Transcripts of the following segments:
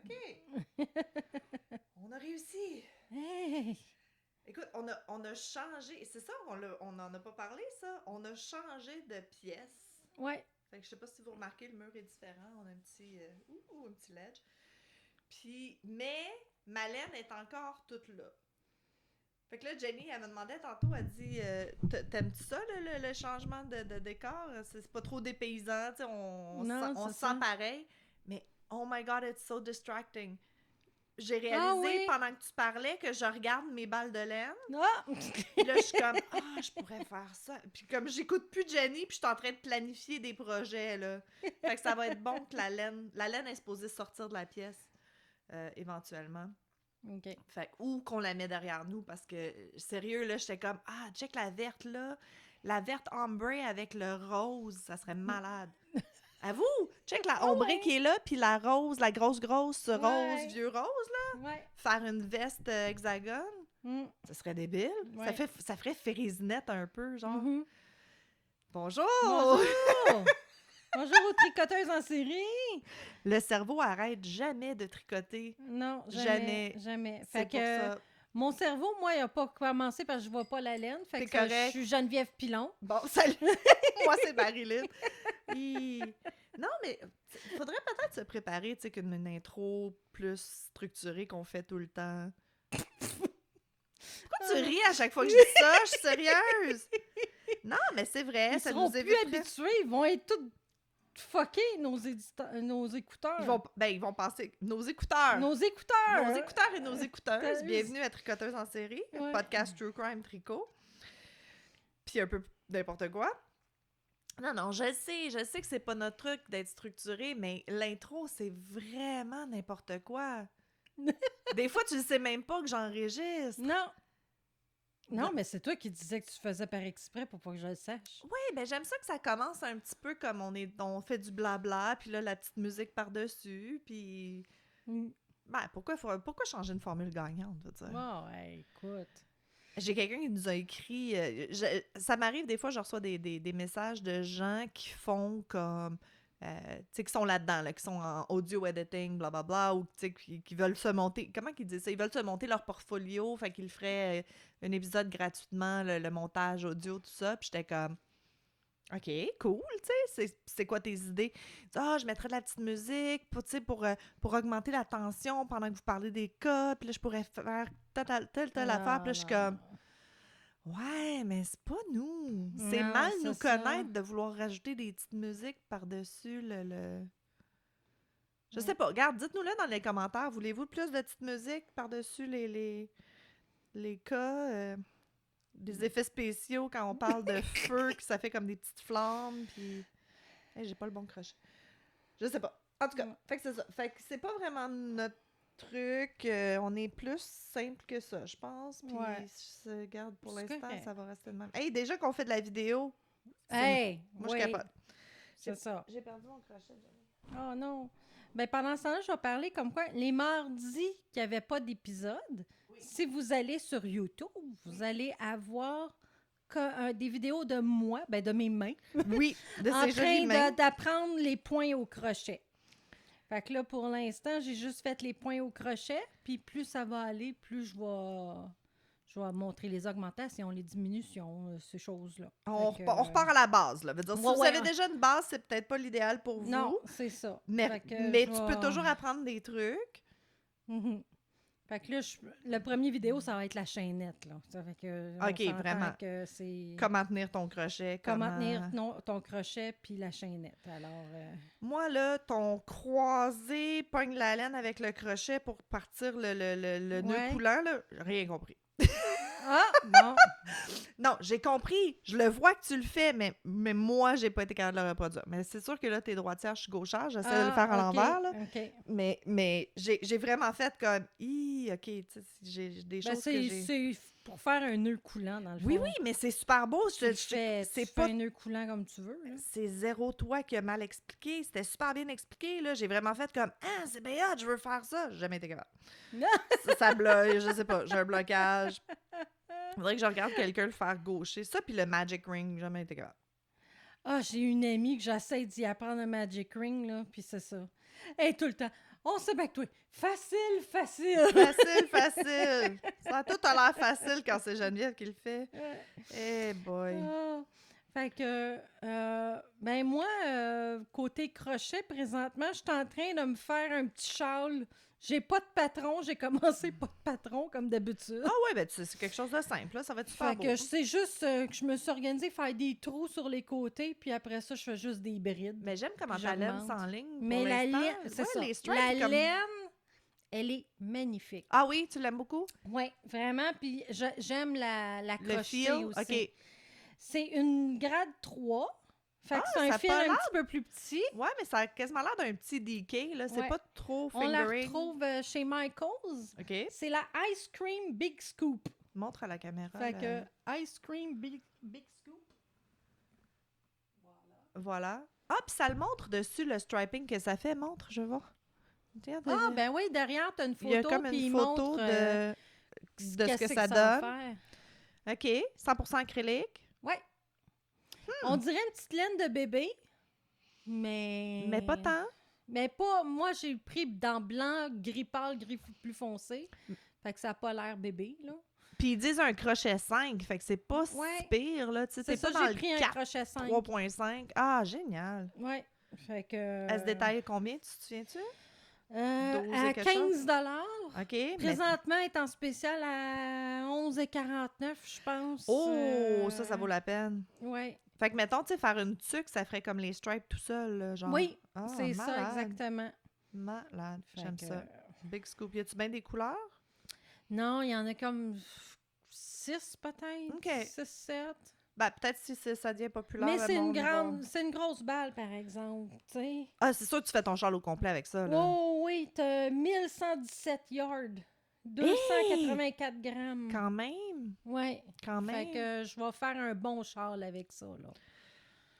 OK. On a réussi. Hey! Écoute, on a changé. C'est ça, on n'en a pas parlé, ça. On a changé de pièce. Ouais. Fait que je sais pas si vous remarquez, le mur est différent. On a un petit, un petit ledge. Puis, mais ma laine est encore toute là. Fait que là, Jenny, elle me demandait tantôt, elle dit t'aimes-tu ça, le changement de décor? C'est pas trop dépaysant, tu sais, on se sent pareil. Mais, oh my God, it's so distracting. J'ai réalisé pendant que tu parlais que je regarde mes balles de laine. Ah! Puis là, je suis comme, je pourrais faire ça. Puis comme j'écoute plus Jenny, puis je suis en train de planifier des projets, là. Fait que ça va être bon que la laine est supposée sortir de la pièce, éventuellement. OK. Fait ou qu'on la met derrière nous, parce que, sérieux, là, j'étais comme, check la verte, là. La verte ombrée avec le rose, ça serait malade. À vous! Check la ombrée qui est là, puis la rose, la grosse rose, vieux rose, là. Ouais. Faire une veste hexagone, ça serait débile. Ouais. Ça ferait Férisinette un peu, genre. Mm-hmm. Bonjour! Bonjour! Bonjour aux tricoteuses en série! Le cerveau arrête jamais de tricoter. Non, jamais. C'est pour ça. Mon cerveau, moi, il n'a pas commencé parce que je vois pas la laine. Fait que je suis Geneviève Pilon. Bon, salut! Moi, c'est Marilyn. Non, mais il faudrait peut-être se préparer, tu sais, qu'une intro plus structurée qu'on fait tout le temps. Pourquoi tu ris à chaque fois que je dis ça? Je suis sérieuse! Non, mais c'est vrai, ils ça seront nous plus éviterait... habitués. Ils vont être tous fuckés, nos écouteurs. Ils vont penser... Nos écouteurs et nos écouteuses. Bienvenue à Tricoteuses en série, podcast True Crime Tricot. Puis un peu n'importe quoi. Non, je sais que c'est pas notre truc d'être structuré, mais l'intro, c'est vraiment n'importe quoi. Des fois, tu ne sais même pas que j'enregistre. Non, mais c'est toi qui disais que tu faisais par exprès pour pas que je le sache. Oui, ben j'aime ça que ça commence un petit peu comme on fait du blabla, puis là, la petite musique par-dessus, puis... Ben, pourquoi changer une formule gagnante, je veux dire? Bon, écoute... J'ai quelqu'un qui nous a écrit... ça m'arrive des fois, je reçois des messages de gens qui font comme... tu sais, qui sont là-dedans, là, qui sont en audio editing, blablabla, ou tu sais, qui veulent se monter... Comment qu'ils disent ça? Ils veulent se monter leur portfolio, fait qu'ils feraient un épisode gratuitement, le montage audio, tout ça. Puis j'étais comme... OK, cool, tu sais, c'est quoi tes idées? Je mettrais de la petite musique pour augmenter la tension pendant que vous parlez des cas, puis là, je pourrais faire telle affaire, puis là, je suis comme... Ouais, mais c'est pas nous. C'est mal nous connaître de vouloir rajouter des petites musiques par-dessus le... Je sais pas, regarde, dites-nous-le dans les commentaires. Voulez-vous plus de petites musiques par-dessus les cas... des effets spéciaux quand on parle de feu, que ça fait comme des petites flammes, puis... j'ai pas le bon crochet. Je sais pas. En tout cas, fait que c'est ça. Fait que c'est pas vraiment notre truc. On est plus simple que ça, je pense. Puis, regarde, pour l'instant, ça va rester de même. Hey, déjà qu'on fait de la vidéo... moi, je capote. C'est ça. J'ai perdu mon crochet. Oh non. Ben, pendant ce temps-là, je vais parler comme quoi, les mardis qu'il n'y avait pas d'épisode... Si vous allez sur YouTube, vous allez avoir des vidéos de moi, de mes mains. Oui, de en ces jolies mains. En train d'apprendre les points au crochet. Fait que là, pour l'instant, j'ai juste fait les points au crochet. Puis plus ça va aller, plus je vais montrer les augmentations, les diminutions, ces choses-là. On repart à la base, là. Veut dire, si vous avez déjà une base, c'est peut-être pas l'idéal pour vous. Non, c'est ça. Mais tu peux toujours apprendre des trucs. Fait que là, le premier vidéo, ça va être la chaînette, là. Ça fait que, OK, vraiment. Que c'est... Comment tenir ton crochet. Comment tenir ton crochet puis la chaînette. Alors, moi, là, ton croisé pogne la laine avec le crochet pour partir le nœud coulant, là, j'ai rien compris. Non! Non, j'ai compris. Je le vois que tu le fais, mais moi, j'ai pas été capable de le reproduire. Mais c'est sûr que là, t'es droitière, je suis gauchère. J'essaie de le faire à l'envers, là. Okay. Mais j'ai vraiment fait comme... OK, j'ai des choses que j'ai... C'est pour faire un nœud coulant, dans le fond. Oui, mais c'est super beau. Tu fais un nœud coulant comme tu veux. Là. C'est zéro toi qui a mal expliqué. C'était super bien expliqué, là. J'ai vraiment fait comme... c'est bien hot, je veux faire ça. J'ai jamais été capable. ça bloque, je sais pas. J'ai un blocage. Il faudrait que je regarde quelqu'un le faire gaucher. Ça, puis le Magic Ring, j'ai jamais été capable. J'ai une amie que j'essaie d'y apprendre le Magic Ring, là, puis c'est ça. Et tout le temps, On sait bien que toi, facile. Facile. Ça a tout a l'air facile quand c'est Geneviève qui le fait. Eh boy. Ah. Fait que, ben moi, côté crochet, présentement, je suis en train de me faire un petit châle. J'ai pas de patron, j'ai commencé pas de patron comme d'habitude. Ah ouais, ben c'est quelque chose de simple, là. Ça va être super Fait beau. que c'est juste que je me suis organisée faire des trous sur les côtés, puis après ça, je fais juste des brides. Mais j'aime comment Puis ta laine j'augmente. s'enligne pour Mais la l'instant. laine, c'est Ouais, ça. les stripes, La comme... laine, elle est magnifique. Ah oui, tu l'aimes beaucoup? Oui, vraiment. Puis j'aime la Le crocheter feel? aussi. OK. C'est une grade 3. Fait que Ah, c'est ça un a fil pas un l'air- petit peu plus petit. Ouais, mais ça a quasiment l'air d'un petit DK, là. C'est Ouais. pas trop On la fingering. retrouve chez Michaels. OK. C'est la Ice Cream Big Scoop. Montre à la caméra. Fait que Ice Cream Big Scoop. Voilà. Ah, puis ça le montre dessus, le striping que ça fait. Montre, je vois. Regarde, Ah, ben oui, derrière, t'as une il y a photo. comme puis une il photo montre, de ce que ça va donne. faire. OK. 100% acrylique. Ouais. On dirait une petite laine de bébé, mais... Mais pas tant. Mais pas... Moi, j'ai pris dans blanc, gris pâle, gris plus foncé. Fait que ça n'a pas l'air bébé, là. Puis ils disent un crochet 5, fait que c'est pas si Ouais. pire, là. Tu sais, C'est c'est ça, pas dans j'ai le pris un 4, crochet 5. 3.5. Ah, génial. Ouais. Fait que... Elle se détaille combien, tu te souviens-tu? 12 et à quelque chose? 15 OK. Mais... Présentement, elle est en spécial à 11,49 je pense. Oh, ça vaut la peine. Ouais. Fait que, mettons, tu sais, faire une tuque, ça ferait comme les stripes tout seul, là, genre. Oui, Ah, c'est ça, malade. exactement. Malade, Fait j'aime que, ça. Big scoop. Y a-tu bien des couleurs? Non, il y en a comme 6 peut-être. OK. 6, 7. Ben, peut-être si ça devient populaire. Mais le c'est une monde va- grande, c'est une grosse balle, par exemple, tu sais. Ah, c'est sûr que tu fais ton châle au complet avec ça, là. Oh oui, t'as 1117 yards. 284 grammes. Quand même. Ouais. Quand même. Fait que je vais faire un bon châle avec ça, là.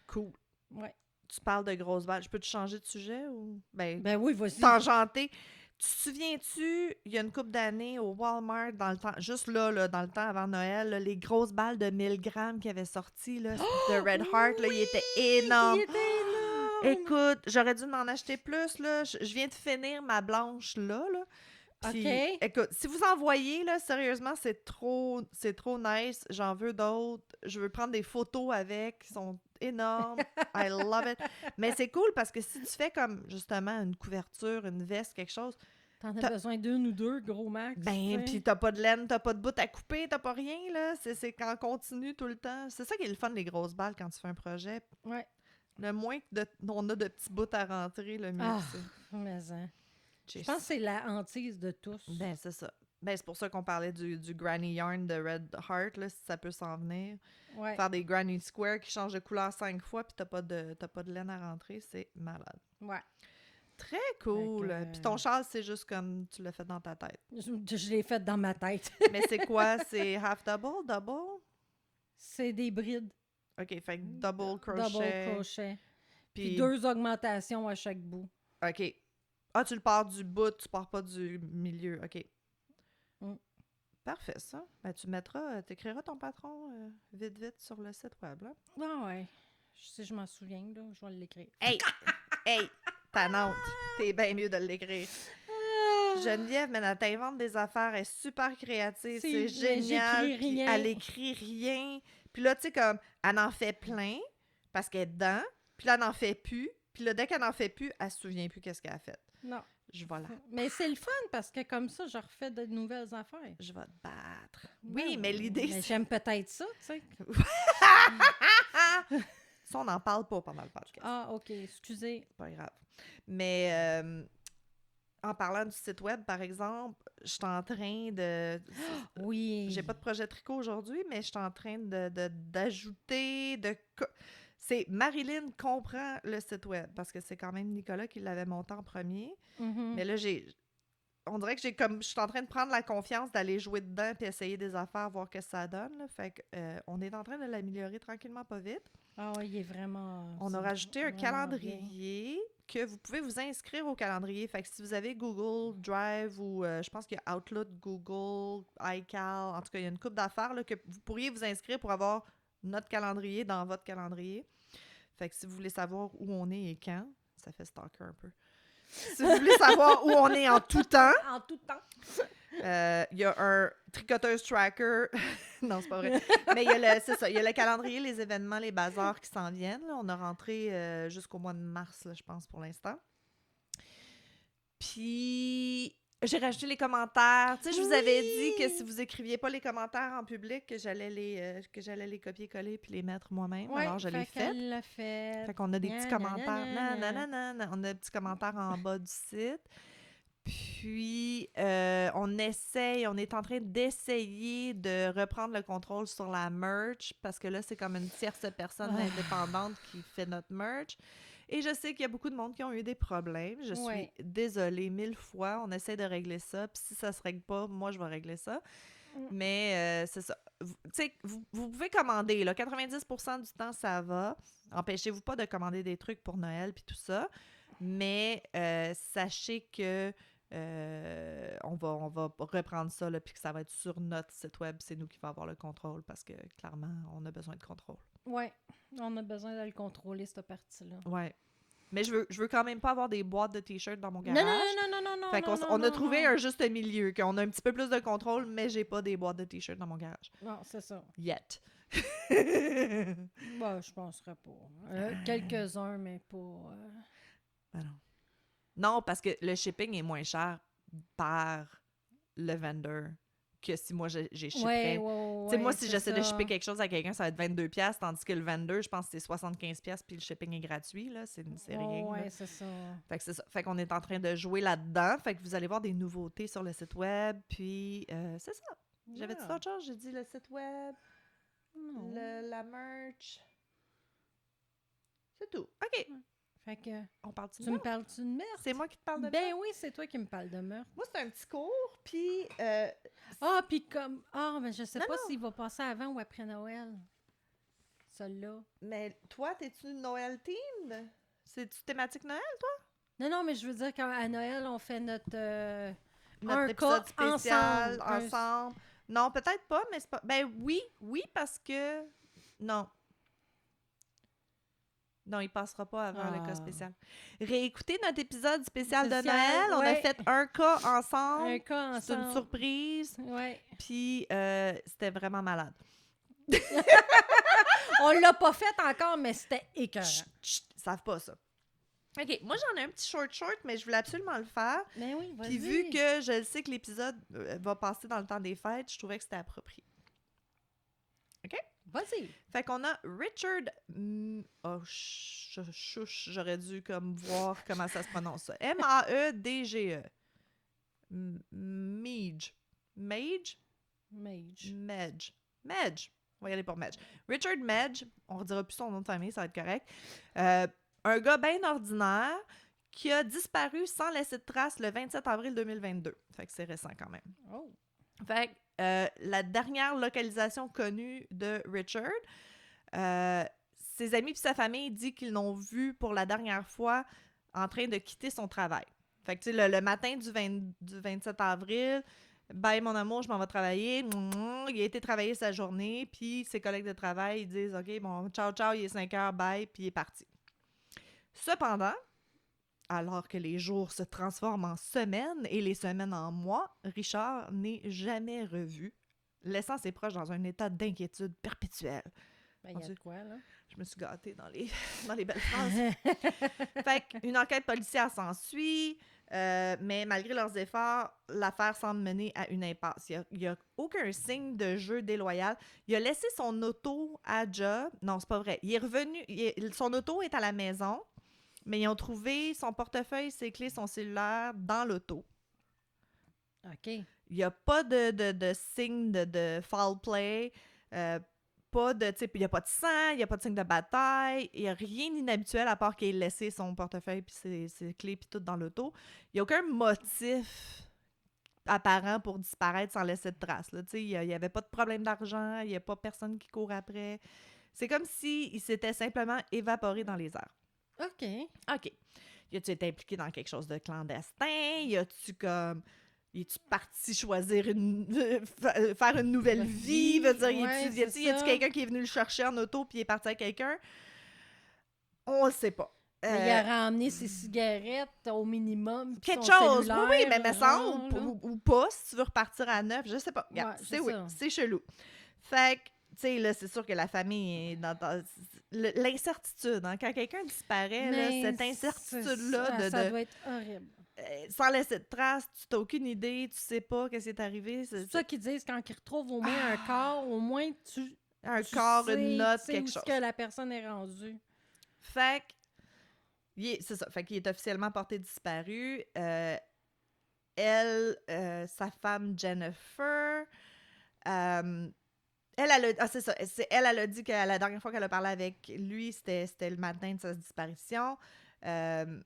Cool. Ouais. Tu parles de grosses balles. Je peux te changer de sujet ou... Ben, Ben oui, vas-y. tangenter. Tu te souviens-tu, il y a une couple d'années, au Walmart, dans le temps, juste là, dans le temps avant Noël, là, les grosses balles de 1000 grammes qui avaient sorti, là, de Red Heart, là, ils étaient énormes. Il était énorme. Écoute, j'aurais dû m'en acheter plus, là. Je viens de finir ma blanche là. Puis, OK. écoute, si vous en voyez, là, sérieusement, c'est trop nice. J'en veux d'autres. Je veux prendre des photos avec. Ils sont énormes. I love it. Mais c'est cool parce que si tu fais comme, justement, une couverture, une veste, quelque chose, T'en T'as- as besoin d'une ou deux, gros max. ben, tu sais. puis t'as pas de laine, t'as pas de bout à couper, t'as pas rien, là. C'est qu'en continu tout le temps. C'est ça qui est le fun des grosses balles quand tu fais un projet. Ouais. Le moins on a de petits bouts à rentrer, le mieux Ah, c'est. mais hein. Je Jeez. pense que c'est la hantise de tous. Ben, c'est ça. Ben, c'est pour ça qu'on parlait du Granny Yarn de Red Heart, là, si ça peut s'en venir. Ouais. Faire des Granny Square qui changent de couleur 5 fois, puis t'as pas de laine à rentrer, c'est malade. Ouais. Très cool. Fait que- Puis ton châle, c'est juste comme tu l'as fait dans ta tête. Je l'ai fait dans ma tête. Mais c'est quoi? C'est half double? C'est des brides. OK, fait que double crochet. Double crochet. Puis Puis 2 augmentations à chaque bout. OK. Ah, tu le pars du bout, tu pars pas du milieu. OK. Mm. Parfait, ça. Ben, tu mettras, t'écriras ton patron vite sur le site web, là. Ah ouais. Si je m'en souviens, là, je vais l'écrire. Hey! Hey! Tannante! T'es bien mieux de l'écrire. Geneviève, mais elle t'invente des affaires, elle est super créative, c'est Mais génial. j'écris Puis rien. elle écrit rien. Puis là, tu sais, comme, elle en fait plein parce qu'elle est dedans. Puis là, elle n'en fait plus. Puis là, dès qu'elle n'en fait plus, elle se souvient plus qu'est-ce qu'elle a fait. Non. Je vais la... Mais c'est le fun parce que comme ça, je refais de nouvelles affaires. Je vais te battre. Ben Oui, mais l'idée, mais c'est... j'aime peut-être ça, tu sais. Ça, on n'en parle pas pendant le podcast. Ah, OK. Excusez. Pas grave. Mais en parlant du site web, par exemple, je suis en train de... Oui. J'ai pas de projet tricot aujourd'hui, mais je suis en train d'ajouter... C'est Marilyn comprend le site web, parce que c'est quand même Nicolas qui l'avait monté en premier. Mhm. Mais là, on dirait que je suis en train de prendre la confiance d'aller jouer dedans puis essayer des affaires, voir ce que ça donne. Là. Fait que, on est en train de l'améliorer tranquillement, pas vite. Ah oui, il est vraiment... On a c'est rajouté un vraiment calendrier que vous pouvez vous inscrire au calendrier. Fait que si vous avez Google Drive ou je pense qu'il y a Outlook, Google, iCal, en tout cas, il y a une couple d'affaires là, que vous pourriez vous inscrire pour avoir notre calendrier dans votre calendrier. Fait que si vous voulez savoir où on est et quand, ça fait stalker un peu. Si vous voulez savoir où on est en tout temps, En tout temps. il y a un tricoteuse tracker. Non, c'est pas vrai. Mais c'est ça, il y a le calendrier, les événements, les bazars qui s'en viennent. Là. On a rentré jusqu'au mois de mars, là, je pense, pour l'instant. Puis, j'ai rajouté les commentaires. Tu sais, je vous avais dit que si vous écriviez pas les commentaires en public, que j'allais les copier-coller puis les mettre moi-même. Ouais, Alors, je l'ai fait. qu'elle l'a fait. Fait qu'on a des petits Gna, gna, commentaires. gna, gna, gna. On a des petits commentaires en bas du site. Puis, on est en train d'essayer de reprendre le contrôle sur la merch parce que là, c'est comme une tierce personne indépendante qui fait notre merch. Et je sais qu'il y a beaucoup de monde qui ont eu des problèmes. Je suis désolée 1000 fois. On essaie de régler ça. Puis si ça se règle pas, moi, je vais régler ça. Mais c'est ça. Tu sais, vous pouvez commander. Là, 90% du temps, ça va. Empêchez-vous pas de commander des trucs pour Noël puis tout ça. Mais sachez que on va reprendre ça là, puis que ça va être sur notre site web. C'est nous qui va avoir le contrôle parce que clairement, on a besoin de contrôle. Oui, on a besoin de le contrôler, cette partie-là. Ouais. Mais je veux quand même pas avoir des boîtes de t-shirts dans mon garage. Non. Fait qu'on a trouvé un juste milieu, qu'on a un petit peu plus de contrôle, mais j'ai pas des boîtes de t-shirts dans mon garage. Non, c'est ça. Yet. Bah, je penserais pas. Quelques-uns, mais pas... Ben non. Non, parce que le shipping est moins cher par le vendor que si moi j'ai shipperais. Tu sais, moi, si j'essaie de shipper quelque chose à quelqu'un, ça va être 22$, tandis que le vendor, je pense que c'est 75$, puis le shipping est gratuit, là. C'est rien. Ouais, là. c'est ça. Fait que c'est ça. Fait qu'on est en train de jouer là-dedans. Fait que vous allez voir des nouveautés sur le site web. Puis, c'est ça. J'avais dit autre chose? J'ai dit le site web, la merch. C'est tout. OK. Fait que... On parle de Tu me parles-tu de meurtre? C'est moi qui te parle de Ben meurtre? oui, c'est toi qui me parles de meurtre. Moi, c'est un petit cours, puis... Puis comme... mais je sais pas s'il va passer avant ou après Noël. Celui-là. Mais toi, t'es-tu Noël team? C'est-tu thématique Noël, toi? Non, mais je veux dire qu'à Noël, on fait notre épisode spécial ensemble. ensemble. Non, peut-être pas, mais c'est pas... Ben oui, parce que... Non, il passera pas avant le cas spécial. Réécoutez notre épisode spécial de Noël. On a fait un cas ensemble. Un cas ensemble. C'est une surprise. Ouais. Puis, c'était vraiment malade. On l'a pas fait encore, mais c'était écœurant. Chut, ils savent pas ça. OK, moi, j'en ai un petit short, mais je voulais absolument le faire. Mais oui, vas-y. Puis, vu que je sais que l'épisode va passer dans le temps des fêtes, je trouvais que c'était approprié. OK? Vas-y. Fait qu'on a Richard... j'aurais dû comme voir comment ça se prononce ça. M-A-E-D-G-E. Medge. On va y aller pour Medge. Richard Medge, on ne redira plus son nom de famille, ça va être correct. Un gars bien ordinaire qui a disparu sans laisser de traces le 27 avril 2022. Fait que c'est récent quand même. Oh. Fait que la dernière localisation connue de Richard, ses amis et sa famille disent qu'ils l'ont vu pour la dernière fois en train de quitter son travail. Fait que, tu sais, le matin du 27 avril, bye mon amour, je m'en vais travailler. Il a été travailler sa journée, puis ses collègues de travail, ils disent « OK, bon, ciao, il est 5 heures, bye », puis il est parti. Cependant, alors que les jours se transforment en semaines et les semaines en mois, Richard n'est jamais revu, laissant ses proches dans un état d'inquiétude perpétuelle. Ben, il y a de quoi, là? Je me suis gâtée dans les belles phrases. Fait qu'une enquête policière s'ensuit, mais malgré leurs efforts, l'affaire semble mener à une impasse. Il n'y a aucun signe de jeu déloyal. Il a laissé son auto à job. Non, c'est pas vrai. Il est revenu. Son auto est à la maison, mais ils ont trouvé son portefeuille, ses clés, son cellulaire dans l'auto. OK. Il n'y a pas de signe de foul play. Il n'y a pas de sang, il n'y a pas de signe de bataille, il n'y a rien d'inhabituel à part qu'il ait laissé son portefeuille puis ses clés puis tout dans l'auto. Il n'y a aucun motif apparent pour disparaître sans laisser de traces. Il n'y avait pas de problème d'argent, il n'y a pas personne qui court après. C'est comme s'il s'était simplement évaporé dans les airs. OK. Y a-tu été impliqué dans quelque chose de clandestin? Y a-tu comme... Y es-tu parti choisir faire une nouvelle vie? Veut dire, y a-tu quelqu'un qui est venu le chercher en auto puis il est parti avec quelqu'un? On le sait pas. Mais il aurait emmené ses cigarettes au minimum. Puis quelque son chose. Oui, cellulaire, mais me semble, genre, là. ou pas, si tu veux repartir à neuf, je sais pas. Regarde, Ouais, c'est ça. c'est chelou. Fait que, tu sais, là, c'est sûr que la famille est l'incertitude, hein. Quand quelqu'un disparaît, là, Mais cette incertitude-là ça doit être horrible. sans laisser de traces, tu n'as aucune idée, tu sais pas qu'est-ce qui est arrivé. C'est ça qu'ils disent, quand ils retrouvent au moins un corps, au moins Un tu corps, une sais, note, tu sais quelque où est-ce chose. que la personne est rendue. Fait que, c'est ça. Fait qu'il est officiellement porté disparu. Elle, sa femme Jennifer, c'est ça. Elle a dit que la dernière fois qu'elle a parlé avec lui, c'était le matin de sa disparition. Elle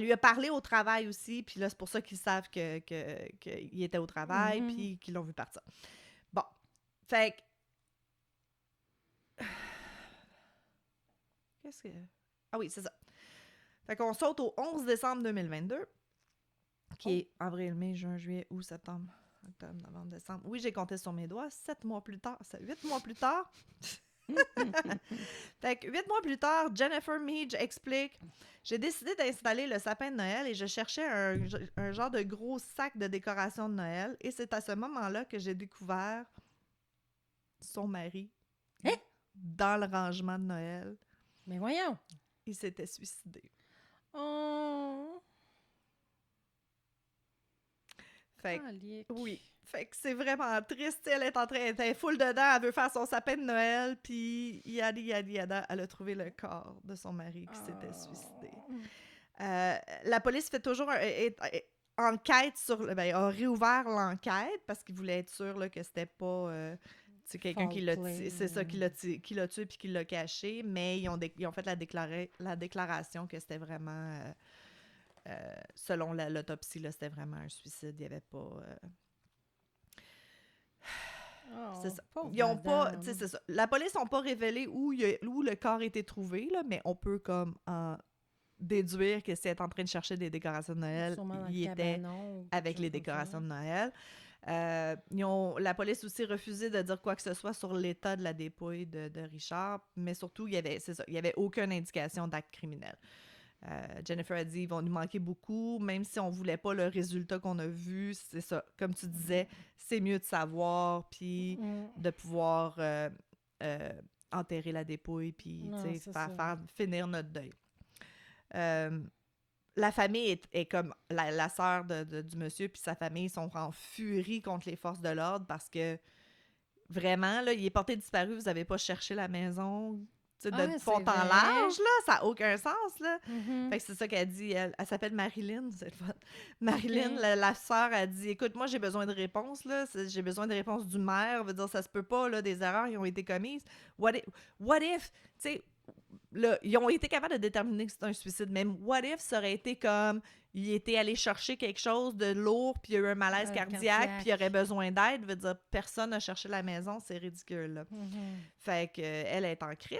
lui a parlé au travail aussi, puis là, c'est pour ça qu'ils savent qu'il était au travail, Mhm. puis qu'ils l'ont vu partir. Bon. Fait que... Qu'est-ce que... Ah oui, c'est ça. Fait qu'on saute au 11 décembre 2022, qui est avril, mai, juin, juillet, août, septembre, octobre, novembre, décembre. Oui, j'ai compté sur mes doigts. 8 mois plus tard. Fait que 8 mois plus tard, Jennifer Meach explique: j'ai décidé d'installer le sapin de Noël et je cherchais un genre de gros sac de décoration de Noël. Et c'est à ce moment-là que j'ai découvert son mari dans le rangement de Noël. Mais voyons. Il s'était suicidé. Oh. Fait que, Calique. oui. Fait que c'est vraiment triste. Elle est full dedans, elle veut faire son sapin de Noël, puis yada, elle a trouvé le corps de son mari qui s'était suicidé. La police fait toujours enquête a réouvert l'enquête parce qu'ils voulaient être sûrs là, que c'était pas c'est quelqu'un qui l'a tué, c'est ça, qui l'a tué puis qui l'a caché, mais ils ont fait la déclaration que c'était vraiment selon l'autopsie, là, c'était vraiment un suicide. Il n'y avait pas... c'est ça. Ils ont pas... Tu sais, c'est ça. La police n'a pas révélé où le corps a été trouvé, là, mais on peut comme en déduire que si elle est en train de chercher des décorations de Noël, il était avec les décorations de Noël. La police aussi refusé de dire quoi que ce soit sur l'état de la dépouille de Richard, mais surtout, il y avait aucune indication d'acte criminel. Jennifer a dit ils vont nous manquer beaucoup, même si on voulait pas le résultat qu'on a vu. C'est ça, comme tu disais, c'est mieux de savoir, puis de pouvoir enterrer la dépouille, puis faire finir notre deuil. La famille est comme la sœur du monsieur, puis sa famille sont en furie contre les forces de l'ordre parce que vraiment, là, il est porté disparu, vous n'avez pas cherché la maison. De fond en large, là, ça n'a aucun sens, là. Mm-hmm. Fait que c'est ça qu'elle dit. Elle s'appelle Marilyn, c'est le fun. Marilyn, la sœur, a dit: écoute, moi, j'ai besoin de réponses, là. J'ai besoin de réponses du maire. Veut dire, ça se peut pas, là, des erreurs qui ont été commises. What if, tu sais, là, ils ont été capables de déterminer que c'est un suicide. Même what if, ça aurait été comme il était allé chercher quelque chose de lourd, puis il y a eu un malaise cardiaque, puis il aurait besoin d'aide. Veut dire, personne n'a cherché la maison, c'est ridicule, là. Fait que elle est en crise.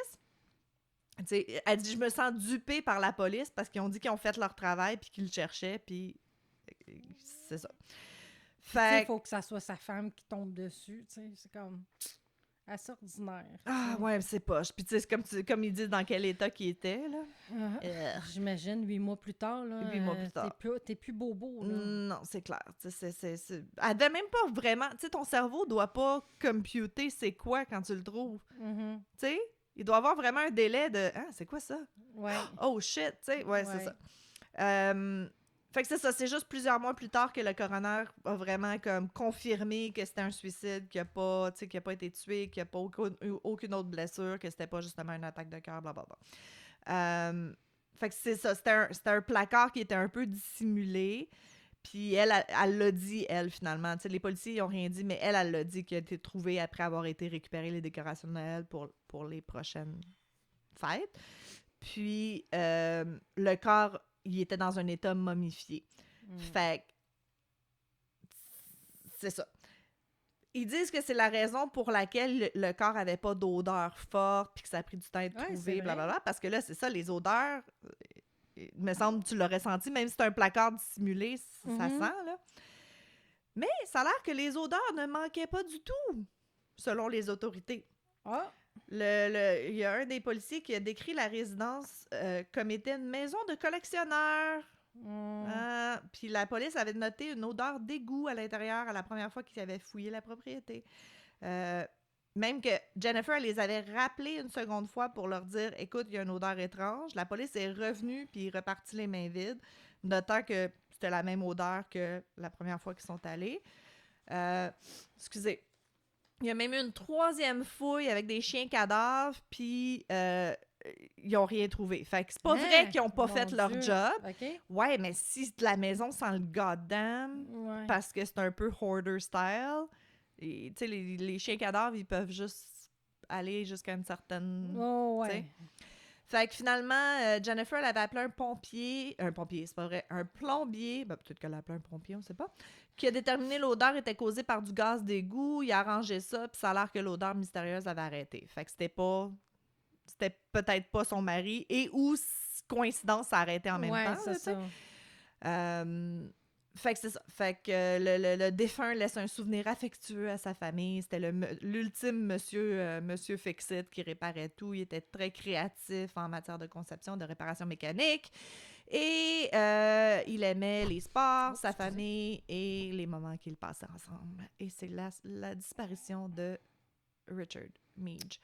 T'sais, elle dit: je me sens dupée par la police parce qu'ils ont dit qu'ils ont fait leur travail puis qu'ils le cherchaient, puis c'est ça. Fait il faut que ça soit sa femme qui tombe dessus, tu sais, c'est comme assez ordinaire. Ah ouais, c'est poche. Puis tu sais, comme ils disent dans quel état qu'il était, là. J'imagine 8 mois plus tard, là. 8 mois plus tard. T'es plus bobo, là. Non, c'est clair. Elle devait même pas vraiment... Tu sais, ton cerveau doit pas computer c'est quoi quand tu le trouves. Tu sais? Il doit avoir vraiment un délai de... Ah, c'est quoi ça? Ouais. Oh shit, tu sais, ouais, c'est ça. Fait que c'est ça, c'est juste plusieurs mois plus tard que le coroner a vraiment comme confirmé que c'était un suicide, qu'il n'a pas été tué, qu'il n'y a pas aucune autre blessure, que c'était pas justement une attaque de cœur, blablabla. Fait que c'est ça, c'était un placard qui était un peu dissimulé. Puis elle l'a dit, elle, finalement. T'sais, les policiers, ils n'ont rien dit, mais elle l'a dit qu'il a été trouvé après avoir été récupéré les décorations de Noël pour les prochaines fêtes. Puis, le corps, il était dans un état momifié. Fait que, c'est ça. Ils disent que c'est la raison pour laquelle le corps n'avait pas d'odeur forte, puis que ça a pris du temps à être trouvé, blablabla. Parce que là, c'est ça, les odeurs... Il me semble que tu l'aurais senti, même si c'est un placard dissimulé, ça sent, là. Mais ça a l'air que les odeurs ne manquaient pas du tout, selon les autorités. Il y a un des policiers qui a décrit la résidence comme étant une maison de collectionneurs. Puis la police avait noté une odeur d'égout à l'intérieur à la première fois qu'ils avaient fouillé la propriété. Même que Jennifer les avait rappelés une seconde fois pour leur dire « Écoute, il y a une odeur étrange. » La police est revenue puis repartit les mains vides, notant que c'était la même odeur que la première fois qu'ils sont allés. Excusez. Il y a même eu une troisième fouille avec des chiens cadavres, puis ils n'ont rien trouvé. Fait que c'est pas vrai qu'ils n'ont pas fait leur job. Okay. Ouais, mais si la maison sent le goddamn, parce que c'est un peu hoarder style, tu sais, les chiens cadavres, ils peuvent juste aller jusqu'à une certaine... Oh, ouais. Fait que finalement, Jennifer, elle avait appelé un pompier, c'est pas vrai, un plombier, ben, peut-être qu'elle a appelé un pompier, on sait pas, qui a déterminé l'odeur était causée par du gaz d'égout, il a arrangé ça, puis ça a l'air que l'odeur mystérieuse avait arrêté. Fait que c'était peut-être pas son mari, et ou, coïncidence, ça a arrêté en même temps. C'est ça. Fait que c'est ça. Fait que le défunt laisse un souvenir affectueux à sa famille. C'était l'ultime monsieur Fix-It qui réparait tout. Il était très créatif en matière de conception, de réparation mécanique. Et il aimait les sports, sa famille et les moments qu'ils passaient ensemble. Et c'est la disparition de Richard Meege.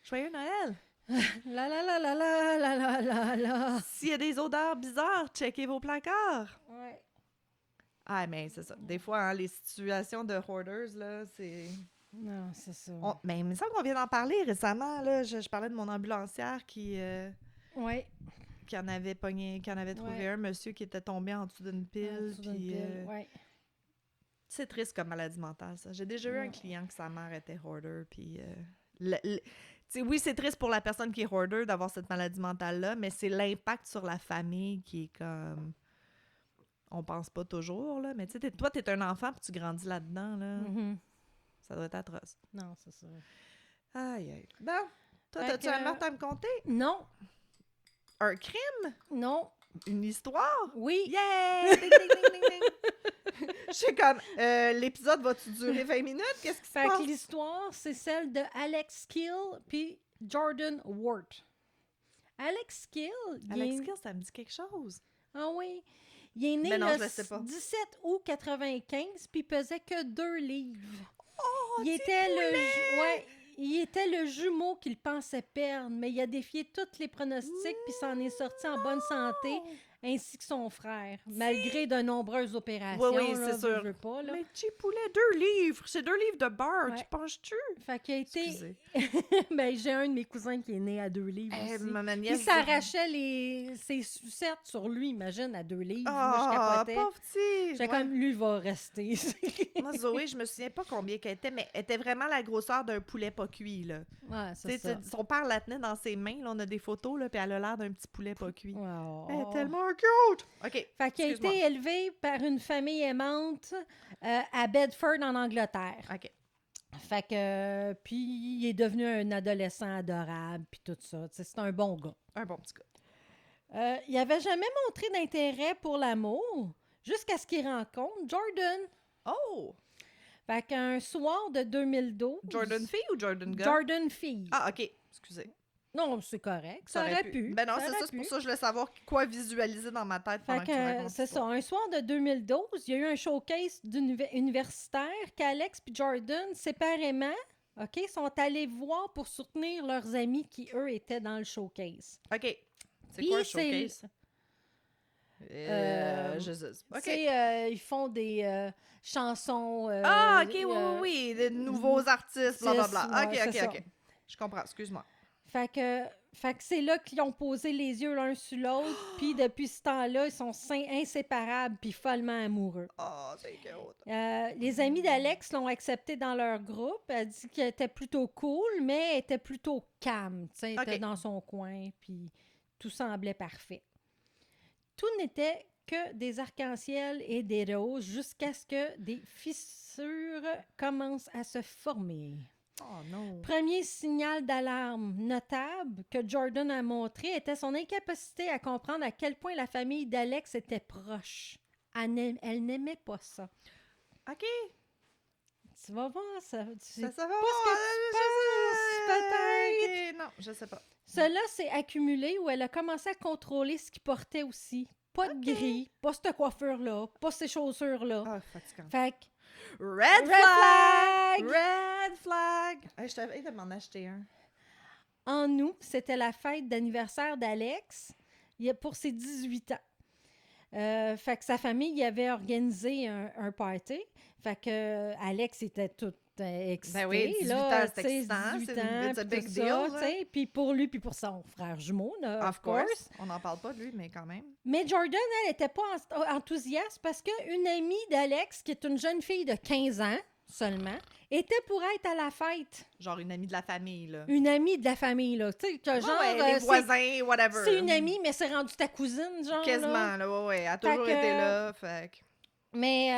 Joyeux Noël! La la la la la la la la la. S'il y a des odeurs bizarres, checkez vos placards. Ouais. Ah, mais c'est ça. Des fois, hein, les situations de hoarders, là, c'est... Non, c'est ça. Mais il me semble qu'on vient d'en parler récemment, là. Je parlais de mon ambulancière qui en avait trouvé un monsieur qui était tombé en dessous d'une pile. C'est triste comme maladie mentale, ça. J'ai déjà eu un client que sa mère était hoarder, puis... oui, c'est triste pour la personne qui est hoarder d'avoir cette maladie mentale-là, mais c'est l'impact sur la famille qui est comme... On pense pas toujours, là. Mais tu sais, toi, t'es un enfant puis tu grandis là-dedans, là. Mm-hmm. Ça doit être atroce. Non, c'est ça. Aïe, aïe. Bon, toi, t'as-tu un meurtre à me conter? Non. Un crime? Non. Une histoire? Oui. Yeah! Ding, ding, ding, ding, ding. Je sais comme, l'épisode va-tu durer 20 minutes? Qu'est-ce qui se passe? Fait que l'histoire, c'est celle de Alex Kill puis Jordan Wart. Alex Kill... ça me dit quelque chose. Ah oui? Il est né le 17 août 95 puis il pesait que 2 livres. Oh, il était le jumeau qu'il pensait perdre, mais il a défié tous les pronostics puis s'en est sorti en bonne santé, ainsi que son frère, malgré de nombreuses opérations. Oui, c'est sûr. Je veux pas, là. Mais petit poulet, 2 livres. C'est 2 livres de beurre. Tu penses-tu? Fait qu'il a été... ben, j'ai un de mes cousins qui est né à 2 livres aussi. Il s'arrachait ses sucettes sur lui, imagine, à 2 livres. Moi, je capotais. Pauvre petit! J'ai comme, lui, va rester. Moi, Zoé, je me souviens pas combien qu'elle était, mais elle était vraiment la grosseur d'un poulet pas cuit, là. Ouais, c'est ça. Son père la tenait dans ses mains, là, on a des photos, là, puis elle a l'air d'un petit poulet pas cuit. Oh. Elle est tellement cute! OK, fait qu'il a été élevé par une famille aimante à Bedford, en Angleterre. OK. Fait que... puis il est devenu un adolescent adorable, puis tout ça. T'sais, c'est un bon gars. Un bon petit gars. Il n'avait jamais montré d'intérêt pour l'amour, jusqu'à ce qu'il rencontre Jordan. Oh! Fait qu'un soir de 2012... Jordan fille ou Jordan gars? Jordan fille. Ah, OK. Excusez. Non, c'est correct. Ça aurait pu. Ben non, c'est ça. C'est pour ça que je voulais savoir quoi visualiser dans ma tête pendant que tu racontes c'est ça. Un soir de 2012, il y a eu un showcase universitaire qu'Alex et Jordan, séparément, sont allés voir pour soutenir leurs amis qui, eux, étaient dans le showcase. OK. C'est quoi le showcase? Ils font des chansons... OK, oui. Des nouveaux artistes, blablabla. OK. Je comprends, excuse-moi. Fait que c'est là qu'ils ont posé les yeux l'un sur l'autre, puis depuis ce temps-là, ils sont inséparables puis follement amoureux. Oh, c'est cute. Les amis d'Alex l'ont accepté dans leur groupe. Elle dit qu'elle était plutôt cool, mais elle était plutôt calme. Elle était dans son coin, puis tout semblait parfait. Tout n'était que des arcs-en-ciel et des roses jusqu'à ce que des fissures commencent à se former. Oh non. Premier signal d'alarme notable que Jordan a montré était son incapacité à comprendre à quel point la famille d'Alex était proche. Elle n'aimait pas ça. OK. Tu vas voir, ça va Ça va pas ce que voir, tu penses, peut-être. Ok, non, je sais pas. Cela s'est accumulé où elle a commencé à contrôler ce qu'il portait aussi. Pas de gris, pas cette coiffure-là, pas ces chaussures-là. Ah, fatigant. Fait que, Red flag! Red flag! Hey, je t'avais de m'en acheter un. en août, c'était la fête d'anniversaire d'Alex pour ses 18 ans. Fait que sa famille y avait organisé un party. Fait que Alex était tout excité. Ben oui, 18 là, ans, c'est tu sais, excitant. 18 C'est ans, it's a puis big tout deal. ça, Là. tu sais. Puis pour lui, puis pour son frère jumeau, là, Of course. On n'en parle pas de lui, mais quand même. Mais Jordan, elle n'était pas enthousiaste parce qu'une amie d'Alex, qui est une jeune fille de 15 ans seulement, était pour être à la fête. Genre une amie de la famille, là. Une amie de la famille, là. Tu sais, que genre. les voisins, whatever. C'est une amie, mais c'est rendu ta cousine, genre. Quasiment, là, ouais. Elle a toujours été là, fait que... Mais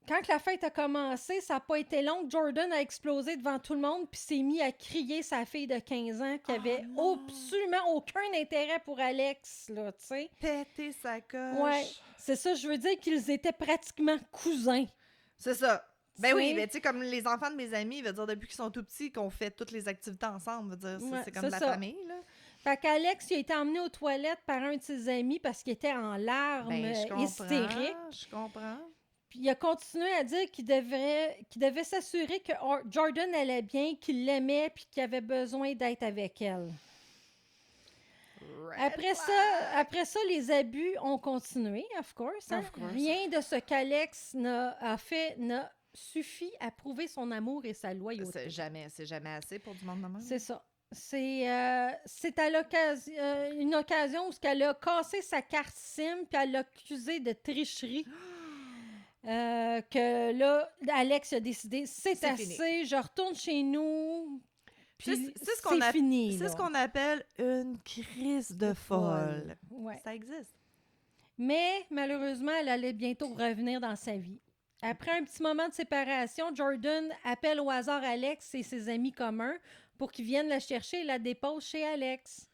quand la fête a commencé, ça n'a pas été long. Jordan a explosé devant tout le monde puis s'est mis à crier sa fille de 15 ans qui avait absolument aucun intérêt pour Alex, là, tu sais. Péter sa coche. Ouais, c'est ça, je veux dire qu'ils étaient pratiquement cousins. C'est ça. Ben oui, T'sais. mais tu sais, comme les enfants de mes amis, veut dire, depuis qu'ils sont tout petits, qu'on fait toutes les activités ensemble, veut dire, Ouais, c'est comme c'est de la ça. famille, là. Fait qu'Alex, il a été emmené aux toilettes par un de ses amis parce qu'il était en larmes, Ben, je comprends, hystérique. je comprends. Puis il a continué à dire qu'il devait s'assurer que Jordan allait bien, qu'il l'aimait puis qu'il avait besoin d'être avec elle. Après ça, les abus ont continué, of course. Hein? Of course. Rien de ce qu'Alex a fait n'a suffi à prouver son amour et sa loyauté. C'est jamais assez pour du monde de même. C'est ça. C'est à l'occasion, une occasion où elle a cassé sa carte SIM puis elle l'a accusé de tricherie. Que là, Alex a décidé, c'est assez, fini. je retourne chez nous. Puis C'est fini. C'est ce qu'on appelle une crise de folle. Ouais. Ça existe. Mais malheureusement, elle allait bientôt revenir dans sa vie. Après un petit moment de séparation, Jordan appelle au hasard Alex et ses amis communs pour qu'ils viennent la chercher et la déposent chez Alex.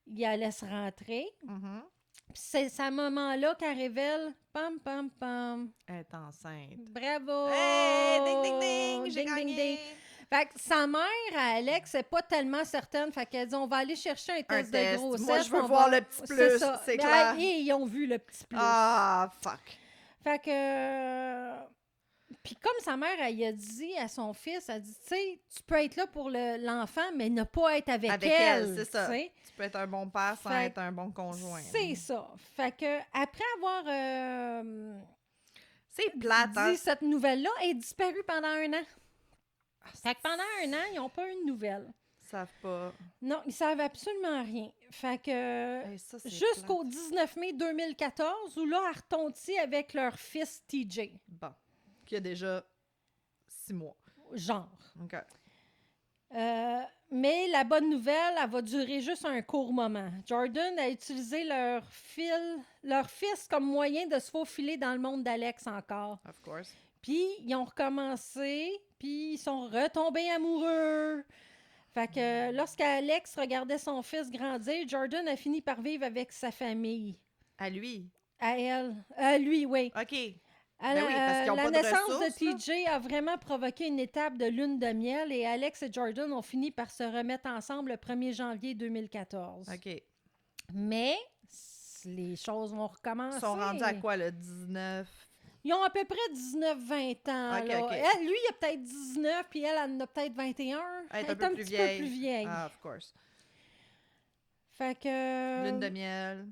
Il la laisse rentrer. Mm-hmm. Puis c'est à ce moment-là qu'elle révèle pam, pam, pam. Elle est enceinte. Bravo! Hey, ding, ding, ding! J'ai Ding, ding, gagné! ding. Fait que sa mère, Alex, n'est pas tellement certaine. Fait qu'elle dit, on va aller chercher un test de grossesse. Moi, je veux on voir va- le petit plus, ça. c'est Ben, clair. et ils ont vu le petit plus. Ah, fuck. Fait que... Puis comme sa mère, elle a dit à son fils, elle dit, tu sais, tu peux être là pour l'enfant, mais ne pas être avec elle. C'est ça. T'sais. Tu peux être un bon père sans Fait- être un bon conjoint. C'est ça. Fait que après avoir C'est plate, hein? dit cette nouvelle-là, elle est disparue pendant 1 an. Fait que pendant 1 an, ils n'ont pas eu de nouvelles. Ils savent pas. Non, ils savent absolument rien. Fait que Hey, ça, c'est jusqu'au plate. 19 mai 2014, où là, elle retontit avec leur fils TJ. Bon. Qui a déjà 6 mois. Genre. OK. Mais la bonne nouvelle, elle va durer juste un court moment. Jordan a utilisé leur fils comme moyen de se faufiler dans le monde d'Alex encore. Of course. Puis, ils ont recommencé, puis ils sont retombés amoureux. Fait que lorsqu'Alex regardait son fils grandir, Jordan a fini par vivre avec sa famille. À lui. À elle. À lui, oui. OK. Alors, oui, parce qu'ils ont la pas de naissance ressources, de TJ a vraiment provoqué une étape de lune de miel et Alex et Jordan ont fini par se remettre ensemble le 1er janvier 2014. OK. Mais les choses vont recommencer. Ils sont rendus à quoi, le 19? Ils ont à peu près 19-20 ans. OK, là. OK. Elle, lui, il a peut-être 19, puis elle en a peut-être 21. Elle est un peu petit plus peu plus vieille. Ah, of course. Fait que... Lune de miel.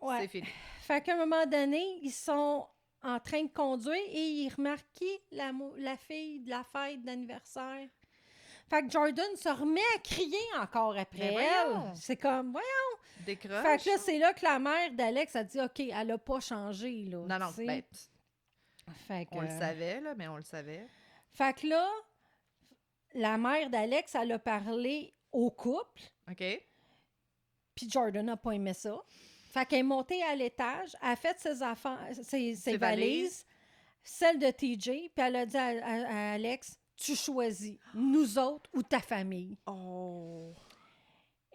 ouais. C'est fini. Fait qu'à un moment donné, ils sont en train de conduire et ils remarquent qui la fille de la fête d'anniversaire. Fait que Jordan se remet à crier encore après Ben elle. voyons. C'est comme, voyons. Décroche. Fait que là, c'est là que la mère d'Alex a dit, OK, elle a pas changé, là. Non, non, tu sais. ben, Fait que, on le savait, là, mais on le savait. Fait que là, la mère d'Alex, elle a parlé au couple, OK? puis Jordan n'a pas aimé ça. Fait qu'elle est montée à l'étage, elle a fait ses affaires, ses valises, celle de TJ, puis elle a dit à Alex, tu choisis, nous autres ou ta famille. Oh.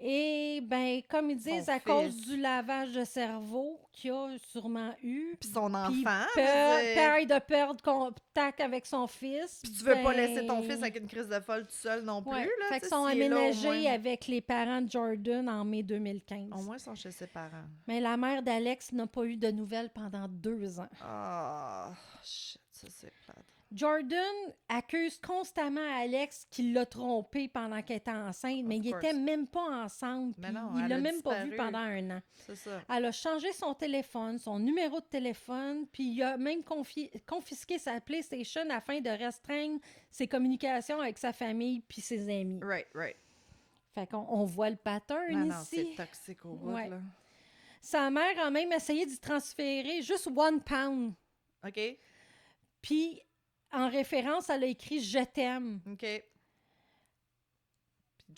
Et, ben, comme ils disent, Son à cause fils. du lavage de cerveau qu'il a sûrement eu, Puis son puis enfant, je veux dire. peur de perdre contact avec son fils, Puis tu veux pas laisser ton ben, fils avec une crise de folle tout seul non plus, ouais. là, Fait tu qu'ils sais, sont s'il est là, au aménagés moins. avec les parents de Jordan en mai 2015. Au moins, ils sont chez ses parents. Mais la mère d'Alex n'a pas eu de nouvelles pendant 2 ans. Ah, shit, ça c'est plate. Jordan accuse constamment Alex qu'il l'a trompé pendant qu'elle était enceinte, mais Of ils course. n'étaient même pas ensemble. Mais Puis non, il elle l'a a même pas vu disparu. pendant 1 an. C'est ça. Elle a changé son téléphone, son numéro de téléphone, puis il a même confisqué sa PlayStation afin de restreindre ses communications avec sa famille puis ses amis. Right. Fait qu'on voit le pattern Non, non, ici. c'est toxique au bout, Ouais. là. Sa mère a même essayé d'y transférer juste 1 pound. OK? Puis, en référence, elle a écrit « Je t'aime ». OK. Puis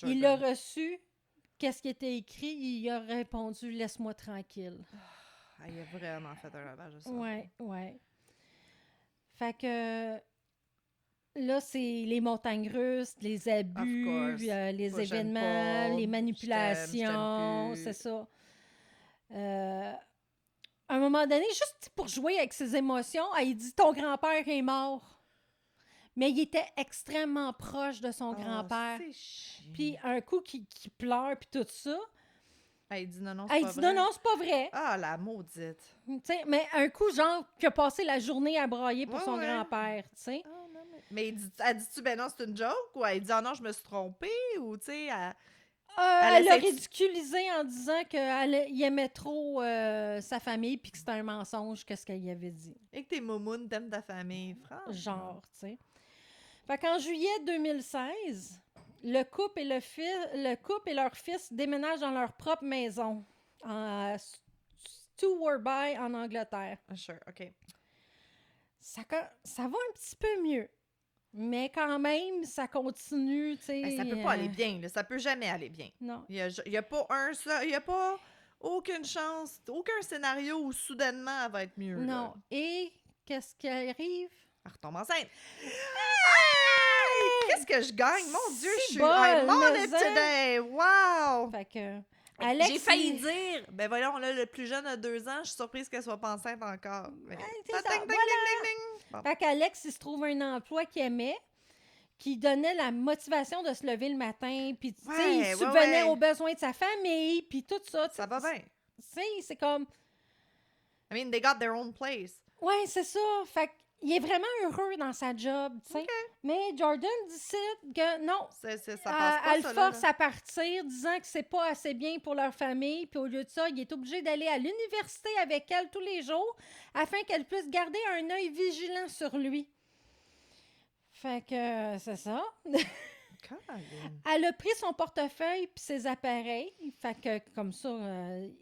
Il l'a Jordan. reçu. Qu'est-ce qui était écrit? Il a répondu « Laisse-moi tranquille Ah, il a vraiment fait un lavage de ». ça. Ouais. Fait que là, c'est les montagnes russes, les abus, Of course. les Push and événements, pull. les Je manipulations, t'aime plus. c'est ça. À un moment donné, juste pour jouer avec ses émotions, il dit « Ton grand-père est mort ». Mais il était extrêmement proche de son grand-père. C'est chiant. Puis un coup qui pleure, puis tout ça. Elle dit non, c'est Elle pas dit vrai. non, c'est pas vrai. Ah, la maudite. Tu sais, mais un coup, genre, qui a passé la journée à brailler pour Ouais, son ouais. grand-père, tu sais. Ah, non, mais elle dit-tu, ben non, c'est une joke? Ou elle dit, ah non, je me suis trompée? Ou, tu sais, Elle l'a essaie de- ridiculisé en disant qu'il aimait trop sa famille puis que c'était un mensonge, qu'est-ce qu'elle y avait dit. et que t'es moumoune, t'aimes ta famille, franchement. Genre, tu sais. Fait qu'en juillet 2016, le couple et leur fils déménagent dans leur propre maison à Stewarby, en Angleterre. Ah, sure, OK. Ça va un petit peu mieux. Mais quand même, ça continue, tu sais. Ben, ça peut pas aller bien, là. Ça peut jamais aller bien. Non. Il y a pas il y a pas aucune chance, aucun scénario où soudainement elle va être mieux. Non. Là. Et qu'est-ce qui arrive? Elle retombe enceinte. Qu'est-ce que je gagne? Mon Dieu, je suis bol, I'm on mais it hein? today! Wow! Fait que Alex, J'ai failli dire, ben voyons, là, le plus jeune a 2 ans, je suis surprise qu'elle soit pas enceinte encore. Mais... c'est ça, Ding, ding, voilà. ding, ding, ding. Bon. Fait qu'Alex, il se trouve un emploi qu'il aimait, qui donnait la motivation de se lever le matin, puis tu sais, Ouais, il ouais, subvenait ouais. aux besoins de sa famille, puis tout ça. Ça va bien. Tu sais, c'est comme... I mean, they got their own place. Ouais, c'est ça. Fait qu'il est vraiment heureux dans sa job, tu sais. Mais Jordan décide que non, Ça passe elle pas, le ça, force là. à partir, disant que c'est pas assez bien pour leur famille. Puis au lieu de ça, il est obligé d'aller à l'université avec elle tous les jours afin qu'elle puisse garder un œil vigilant sur lui. Fait que c'est ça. Elle a pris son portefeuille puis ses appareils. Fait que comme ça,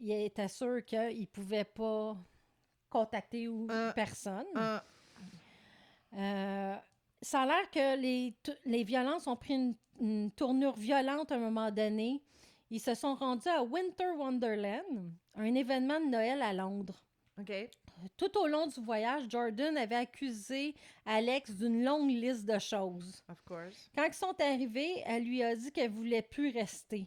il était sûr qu'il pouvait pas contacter personne. Ça a l'air que les violences ont pris une tournure violente à un moment donné. Ils se sont rendus à Winter Wonderland, un événement de Noël à Londres. OK. Tout au long du voyage, Jordan avait accusé Alex d'une longue liste de choses. Of course. Quand ils sont arrivés, elle lui a dit qu'elle voulait plus rester.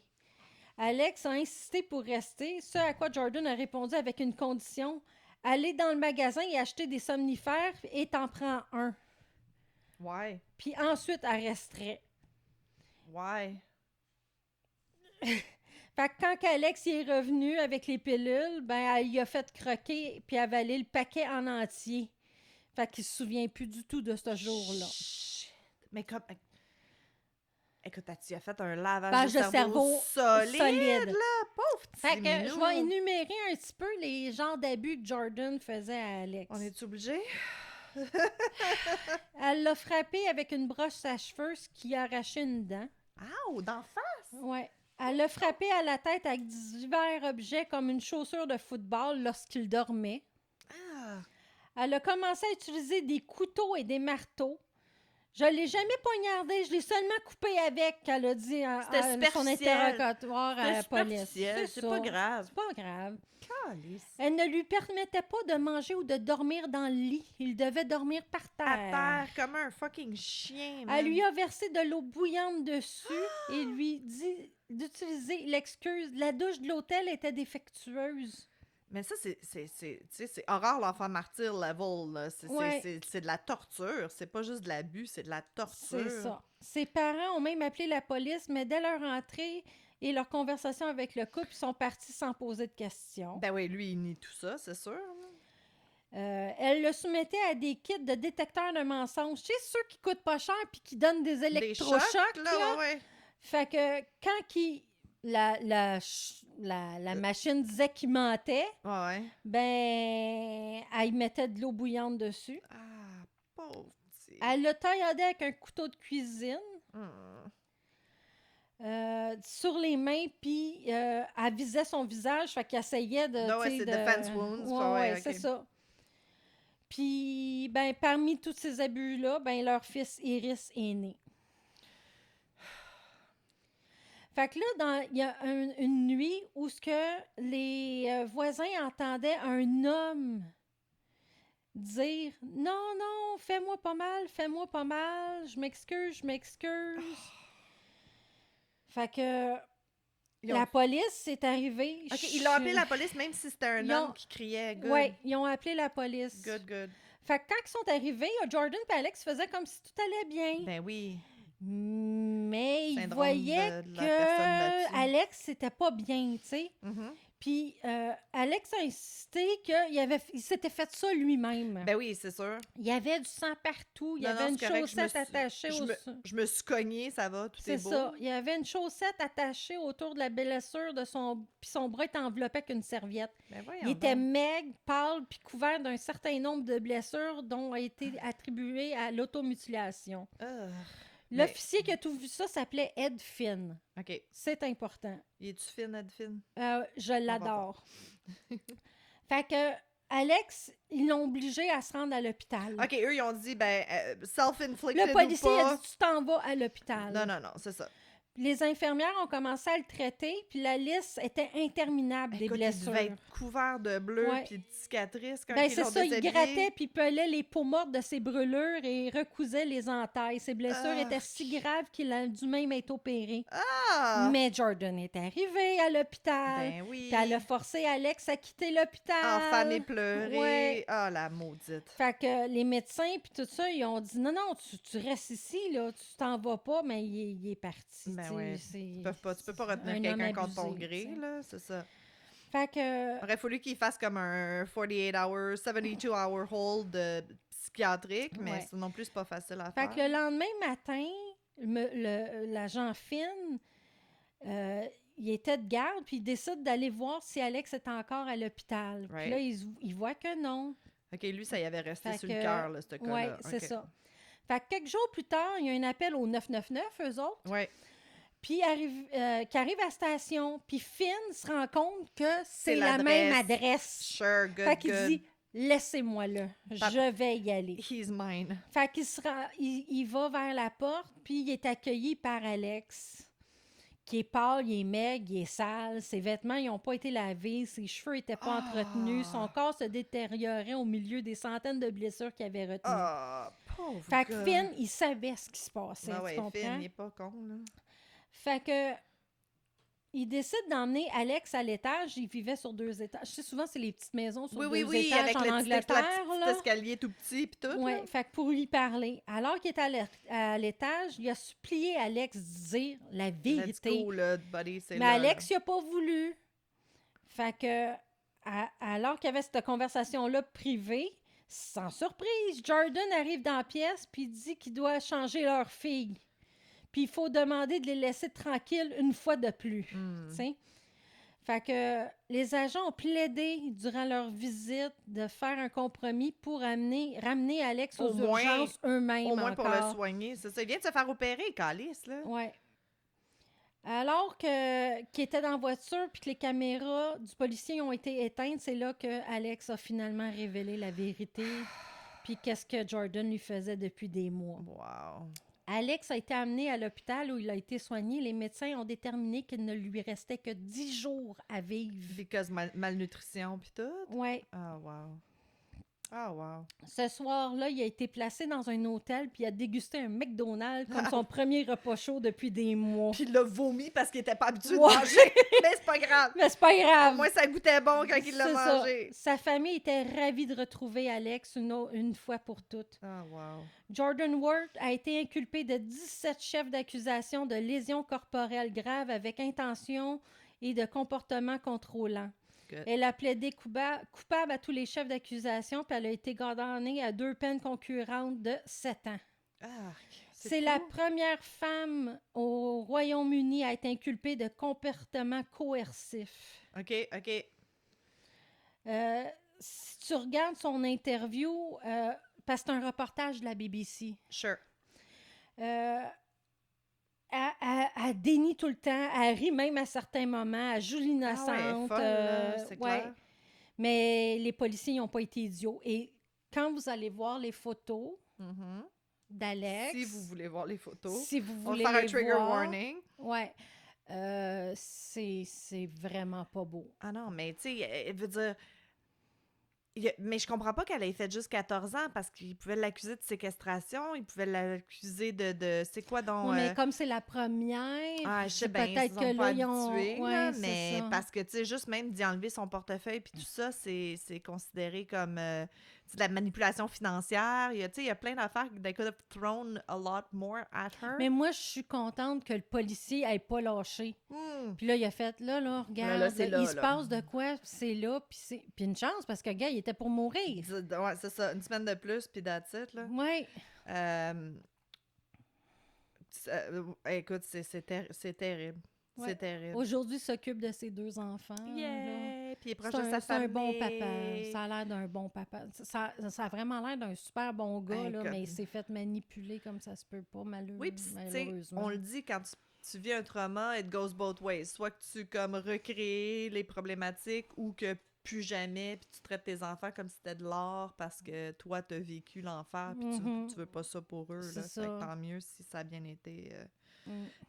Alex a insisté pour rester, ce à quoi Jordan a répondu avec une condition: aller dans le magasin et acheter des somnifères et t'en prends un. Why? Puis ensuite, elle resterait. Why? Fait que quand Alex y est revenu avec les pilules, ben elle y a fait croquer puis avaler le paquet en entier. Fait qu'il se souvient plus du tout de ce jour-là. Shit. Mais comme... Écoute, tu as fait un lavage Page de cerveau solide, là! Pauvre petit Fait que minou. je vais énumérer un petit peu les genres d'abus que Jordan faisait à Alex. On est-tu obligé? Elle l'a frappé avec une broche à cheveux, ce qui a arraché une dent. Ow! D'en face! Ouais. Elle l'a frappé à la tête avec divers objets comme une chaussure de football lorsqu'il dormait. Ah! Elle a commencé à utiliser des couteaux et des marteaux Je l'ai jamais poignardé, je l'ai seulement coupé avec, elle a dit C'était son superficiel. interrogatoire à la C'était police. superficiel, c'est ça. pas grave. C'est pas grave. Calice. Elle ne lui permettait pas de manger ou de dormir dans le lit. Il devait dormir par terre. À terre, comme un fucking chien, man. Elle lui a versé de l'eau bouillante dessus et lui dit d'utiliser l'excuse. La douche de l'hôtel était défectueuse. Mais ça, c'est horreur l'enfant martyr level, là. C'est de la torture. C'est pas juste de l'abus, c'est de la torture. C'est ça. Ses parents ont même appelé la police, mais dès leur entrée et leur conversation avec le couple, ils sont partis sans poser de questions. Ben oui, lui, il nie tout ça, c'est sûr. Elle le soumettait à des kits de détecteurs de mensonges. Tu sais, ceux qui coûtent pas cher puis qui donnent des électrochocs. là, ouais. Fait que quand la machine disait qu'il mentait, Ouais. ben, elle y mettait de l'eau bouillante dessus. Ah, pauvre petit. Elle le tailladait avec un couteau de cuisine Hum. sur les mains, puis elle visait son visage, fait qu'elle essayait de... Non, ouais, tu sais, c'est defense wounds. Ouais, ok. c'est ça. Puis, ben, parmi tous ces abus-là, ben, leur fils Iris est né. Fait que là, il y a une nuit où ce que les voisins entendaient un homme dire « Non, non, fais-moi pas mal, je m'excuse. » Fait que la police est arrivée. OK, ils l'ont appelé la police même si c'était un homme qui criait « Good ». Oui, ils ont appelé la police. Good. Fait que quand ils sont arrivés, Jordan et Alex faisaient comme si tout allait bien. Ben oui. Mais ils Syndrome voyaient de la personne battue. que Alex, c'était pas bien, tu sais. Mhm. Puis Alex a insisté qu'il s'était fait ça lui-même. Ben oui, c'est sûr. Il y avait du sang partout. Il y Non, avait non, une c'est correct, chaussette attachée Je me suis cognée, ça va, tout est beau. C'est ça. Il y avait une chaussette attachée autour de la blessure de puis son bras était enveloppé avec une serviette. Ben voyons Il était donc. maigre, pâle, puis couvert d'un certain nombre de blessures dont a été attribué à l'automutilation. L'officier qui a tout vu ça s'appelait Ed Finn. OK. C'est important. Il est-tu fine, Ed Finn? Je l'adore. Fait que Alex, ils l'ont obligé à se rendre à l'hôpital. OK, eux, ils ont dit, ben, self-inflicted Le policier ou pas. a dit, tu t'en vas à l'hôpital. Non, c'est ça. Les infirmières ont commencé à le traiter, puis la liste était interminable des Écoute, blessures. il devait être couvert de bleu Ouais. puis de cicatrices quand Ben, ils c'est l'ont ça, il déshabillé. grattait puis pelait les peaux mortes de ses brûlures et recousait les entailles. Ses blessures étaient si graves qu'il a dû même être opéré. Ah! Mais Jordan est arrivé à l'hôpital. Ben oui. Puis elle a forcé Alex à quitter l'hôpital. Enfant et pleurer. Ouais. Ah, la maudite. Fait que les médecins puis tout ça, ils ont dit non, tu restes ici, là, tu t'en vas pas, mais il est parti. Ben tu ouais. sais, Tu peux pas retenir un quelqu'un homme contre ton abusé, gré, tu sais. là, c'est ça. Fait que Il aurait fallu qu'il fasse comme un 48-hour, 72-hour hold psychiatrique, mais Ouais. ça non plus, c'est pas facile à Fait faire. que le lendemain matin, l'agent Finn, il était de garde, puis il décide d'aller voir si Alex est encore à l'hôpital. Puis Right. là, il voit que non. OK, lui, ça y avait resté Fait sur que- le cœur, là, ce cas-là. Oui, c'est OK. ça. Fait que quelques jours plus tard, il y a un appel au 999, eux autres, Ouais. puis qui arrive à la station, puis Finn se rend compte que c'est C'est la même l'adresse. adresse. Sure, good, Fait qu'il good. dit, laissez-moi là, je vais y aller. He's mine. Fait qu'il il va vers la porte, puis il est accueilli par Alex, qui est pâle, il est maigre, il est sale, ses vêtements n'ont pas été lavés, ses cheveux n'étaient pas entretenus, son corps se détériorait au milieu des centaines de blessures qu'il avait retenues. Ah, pauvre Fait que gars. Finn, il savait ce qui se passait, Ah tu ouais, comprends? Finn, il est pas con, là. Fait que il décide d'emmener Alex à l'étage. Il vivait sur 2 étages. Je sais, souvent, c'est les petites maisons sur 2 étages avec en le Angleterre. petit là. escalier tout petit pis tout. Ouais, là. fait que pour lui parler. Alors qu'il était à l'étage, il a supplié Alex de dire la Let's vérité. go, là, buddy, c'est Mais là, Alex, il a pas voulu. Fait que, alors qu'il y avait cette conversation-là privée, sans surprise, Jordan arrive dans la pièce puis dit qu'il doit changer leur fille. Puis il faut demander de les laisser tranquilles une fois de plus. tu sais. Fait que les agents ont plaidé durant leur visite de faire un compromis pour ramener Alex aux Au moins- urgences eux-mêmes. Au moins pour le encore. soigner, c'est ça. Il vient de se faire opérer, Calice, là. Ouais. Alors qu'il était dans la voiture puis que les caméras du policier ont été éteintes, c'est là que Alex a finalement révélé la vérité puis qu'est-ce que Jordan lui faisait depuis des mois. Wow. Alex a été amené à l'hôpital où il a été soigné. Les médecins ont déterminé qu'il ne lui restait que 10 jours à vivre. Because malnutrition puis tout? Ouais. Ah, wow. Ah, wow. Ce soir-là, il a été placé dans un hôtel puis il a dégusté un McDonald's comme son premier repas chaud depuis des mois. Puis il l'a vomi parce qu'il était pas habitué Ouais. de manger. Mais c'est pas grave. Mais c'est pas grave. Au moins, ça goûtait bon quand il l'a C'est ça. mangé. Sa famille était ravie de retrouver Alex une fois pour toutes. Ah, wow. Jordan Worth a été inculpé de 17 chefs d'accusation de lésions corporelles graves avec intention et de comportement contrôlant. Good. Elle a plaidé coupable à tous les chefs d'accusation, puis elle a été condamnée à 2 peines concurrentes de 7 ans. Arc. C'est la première femme au Royaume-Uni à être inculpée de comportement coercif. OK, OK. Si tu regardes son interview, parce que c'est un reportage de la BBC, Sure. elle dénie tout le temps, elle rit même à certains moments, elle joue l'innocente. Ah ouais, elle est folle, là, c'est ouais. clair. Mais les policiers n'ont pas été idiots. Et quand vous allez voir les photos Mhm. d'Alex... Si vous voulez voir les photos, si vous on voulez va faire un les trigger voir, warning. ouais, c'est vraiment pas beau. Ah non, mais tu sais, elle veut dire... Mais je comprends pas qu'elle ait fait juste 14 ans parce qu'ils pouvaient l'accuser de séquestration, ils pouvaient l'accuser de c'est quoi donc... Ouais, mais comme c'est la première, Ah, je sais bien, ils peut-être sont que pas là, ils ont... habitués, Ouais, là, c'est mais ça. parce que, tu sais, juste même d'y enlever son portefeuille puis tout ça, c'est considéré comme de la manipulation financière. Tu sais, il y a plein d'affaires que they could have thrown a lot more at her. Mais moi, je suis contente que le policier n'ait pas lâché. Hmm. Puis là, il a fait, là, regarde, Là, c'est là, il se là. passe de quoi, c'est là, puis une chance, parce que le gars, il était pour mourir. Ouais, c'est ça, une semaine de plus, puis that's it, là. Ouais. Écoute, c'est terrible. Ouais. C'est terrible. Aujourd'hui, il s'occupe de ses 2 enfants. là. Yeah! Puis il est proche C'est de sa c'est un famille. bon papa. Ça a l'air d'un bon papa. Ça a vraiment l'air d'un super bon gars, là, Écoute. mais il s'est fait manipuler comme ça se peut pas, Oui, puis tu sais, malheureusement. on le dit quand tu vis un trauma, it goes both ways. Soit que tu comme recrées les problématiques ou que plus jamais, puis tu traites tes enfants comme si c'était de l'or parce que toi, t'as vécu l'enfer, puis tu veux pas ça pour eux. C'est Là. ça. Fait que tant mieux si ça a bien été.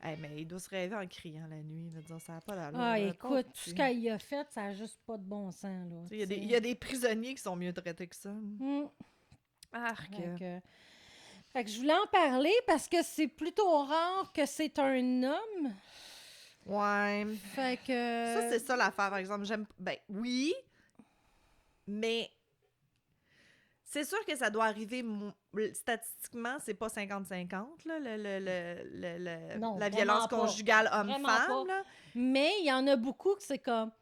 Hey, mais il doit se rêver en criant la nuit, là, disant ça n'a pas d'allure. Ah, là, écoute, pauvre tout ce petit. qu'il a fait, ça n'a juste pas de bon sens, là. Il y a des prisonniers qui sont mieux traités que ça. Arc. Fait que je voulais en parler parce que c'est plutôt rare que c'est un homme. Ouais. Fait que... Ça, c'est ça l'affaire, par exemple. Ben, oui, mais c'est sûr que ça doit arriver. Statistiquement, c'est pas 50-50, là, Non, la vraiment violence pas. conjugale Vraiment homme-femme. pas. Là. Mais il y en a beaucoup que c'est comme...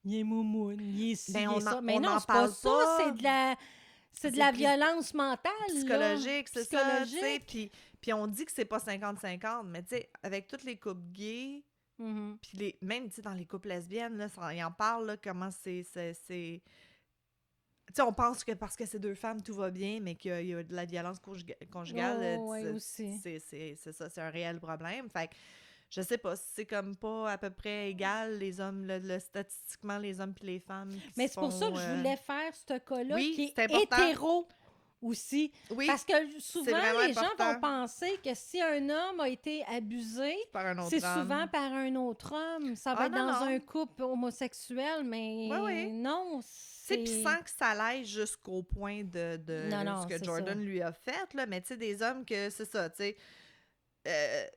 Il est moumoune, il est ci, Ben, il on est ça. en- Mais on non, en c'est pas parle ça. pas. C'est de la... C'est de C'est la plus violence mentale, Psychologique, là. c'est ça, tu sais. Psychologique. Puis on dit que c'est pas 50-50, mais tu sais, avec toutes les couples gays, Mhm. puis même, tu sais, dans les couples lesbiennes, là, ils en parlent, là, comment c'est... Tu sais, on pense que parce que c'est 2 femmes, tout va bien, mais qu'il y a de la violence conjugale, Oh, ouais, aussi. c'est ça, c'est un réel problème. Fait que, je sais pas, c'est comme pas à peu près égal, les hommes, statistiquement, les hommes puis les femmes qui Mais se c'est pour ça font, que je voulais faire ce cas-là oui, qui c'est est important. hétéro aussi. Oui, Parce que souvent, vraiment les gens important. vont penser que si un homme a été abusé, par un autre c'est homme. souvent par un autre homme. Ça va Ah, être non, dans non. un couple homosexuel, mais Oui, oui. non, Tu sais, puis sans que ça l'aille jusqu'au point de Non, non, ce que c'est Jordan ça. lui a fait, là, mais tu sais, des hommes que c'est ça, tu sais,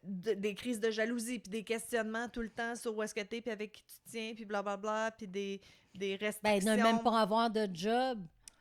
des crises de jalousie, puis des questionnements tout le temps sur où est-ce que t'es, puis avec qui tu tiens, puis blablabla, puis des Ben, restrictions. ne même pas avoir de job.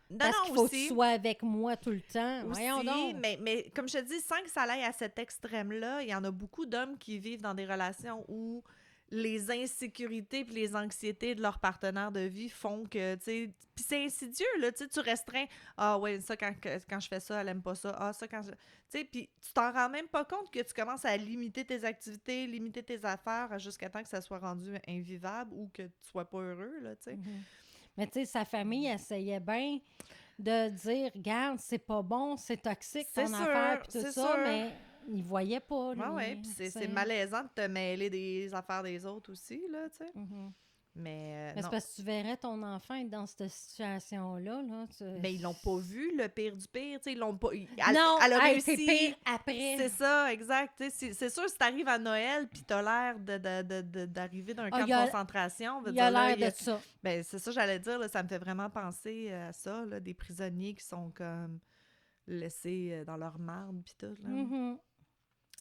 Non, Parce non, qu'il faut que aussi. tu sois avec moi tout le temps. Aussi, Voyons donc. mais comme je te dis, sans que ça aille à cet extrême-là, il y en a beaucoup d'hommes qui vivent dans des relations où les insécurités puis les anxiétés de leur partenaire de vie font que, tu sais, puis c'est insidieux, là, tu sais, tu restreins, ah ouais, ça, quand je fais ça, elle aime pas ça, ah ça, quand je... Tu sais, puis tu t'en rends même pas compte que tu commences à limiter tes activités, limiter tes affaires jusqu'à temps que ça soit rendu invivable ou que tu sois pas heureux, là, tu sais. Mhm. Mais tu sais, sa famille essayait bien de dire, regarde, c'est pas bon, c'est toxique C'est ton sûr, affaire, puis tout c'est ça, sûr. mais il voyait pas, lui. Ouais, puis tu sais. c'est malaisant de te mêler des affaires des autres aussi, là, tu sais. Mhm. Mais Mais c'est non. parce que tu verrais ton enfant être dans cette situation-là. Là, Mais ils l'ont pas vu, le pire du pire. Tu sais, ils l'ont pas. Non, Elle a hey, c'est réussi. pire après. C'est ça, exact. Tu sais, c'est sûr, si t'arrives à Noël puis t'as l'air d'arriver d'un camp de concentration, on va Il a dire, là, l'air de ça. ben, c'est ça, j'allais dire, là, ça me fait vraiment penser à ça, là, des prisonniers qui sont comme laissés dans leur marde puis tout. Là. Mhm.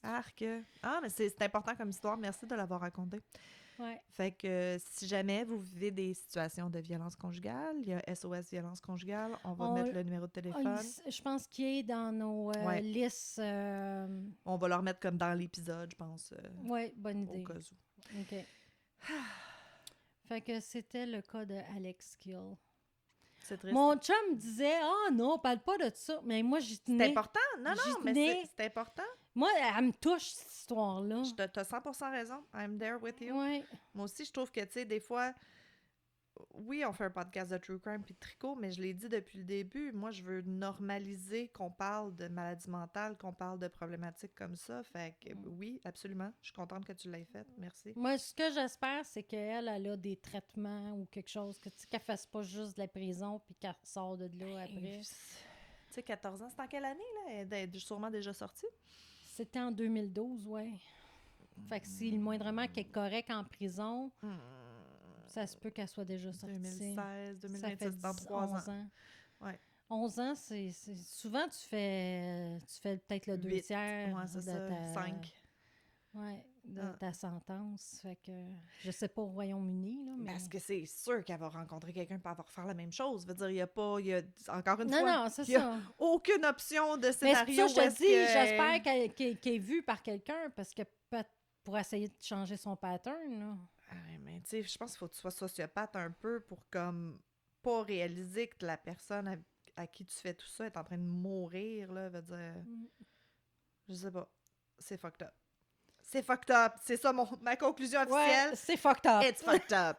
Arc. Ah, mais c'est important comme histoire. Merci de l'avoir raconté. Ouais. Fait que si jamais vous vivez des situations de violence conjugale, il y a SOS violence conjugale. On va mettre le numéro de téléphone. Je pense qu'il est dans nos listes. On va le remettre comme dans l'épisode, je pense. Oui, bonne idée. Au cas où. OK. Fait que c'était le cas de Alex Kill. C'est triste. Mon chum disait « Ah non, parle pas de ça. » Mais moi, j'y tenais. C'est important. Non, mais c'est important. Moi, elle me touche, cette histoire-là. T'as 100% raison. I'm there with you. Ouais. Moi aussi, je trouve que, tu sais, des fois, oui, on fait un podcast de true crime puis de tricot, mais je l'ai dit depuis le début, moi, je veux normaliser qu'on parle de maladie mentale, qu'on parle de problématiques comme ça. Fait que oui, absolument. Je suis contente que tu l'aies faite. Merci. Moi, ce que j'espère, c'est qu'elle a des traitements ou quelque chose, qu'elle ne fasse pas juste de la prison puis qu'elle sort de là après. Tu sais, 14 ans, c'est en quelle année, là? Elle est sûrement déjà sortie. C'était en 2012, ouais. Fait que si le moindrement qu'elle est correcte en prison, ça se peut qu'elle soit déjà sortie. 2016, 2026, ça fait dans 3 ans. Ouais. 11 ans, c'est... Souvent, tu fais peut-être le 2 tiers c'est de ça, ta... 5. Ouais, de ta sentence. Fait que je sais pas au Royaume-Uni, là, mais... Parce que c'est sûr qu'elle va rencontrer quelqu'un pour avoir refaire la même chose. Je veux dire, il y a pas... encore une fois, Non, c'est il y a ça. aucune option de Mais scénario. c'est pour ça que je te dis, j'espère qu'elle est vue par quelqu'un, parce que pour essayer de changer son pattern, là. Mais tu sais, je pense qu'il faut que tu sois sociopathe un peu pour comme pas réaliser que la personne à qui tu fais tout ça est en train de mourir, là, veut dire... Je sais pas. C'est fucked up. C'est fucked up. C'est ça ma conclusion officielle. Ouais, c'est fucked up. It's fucked up.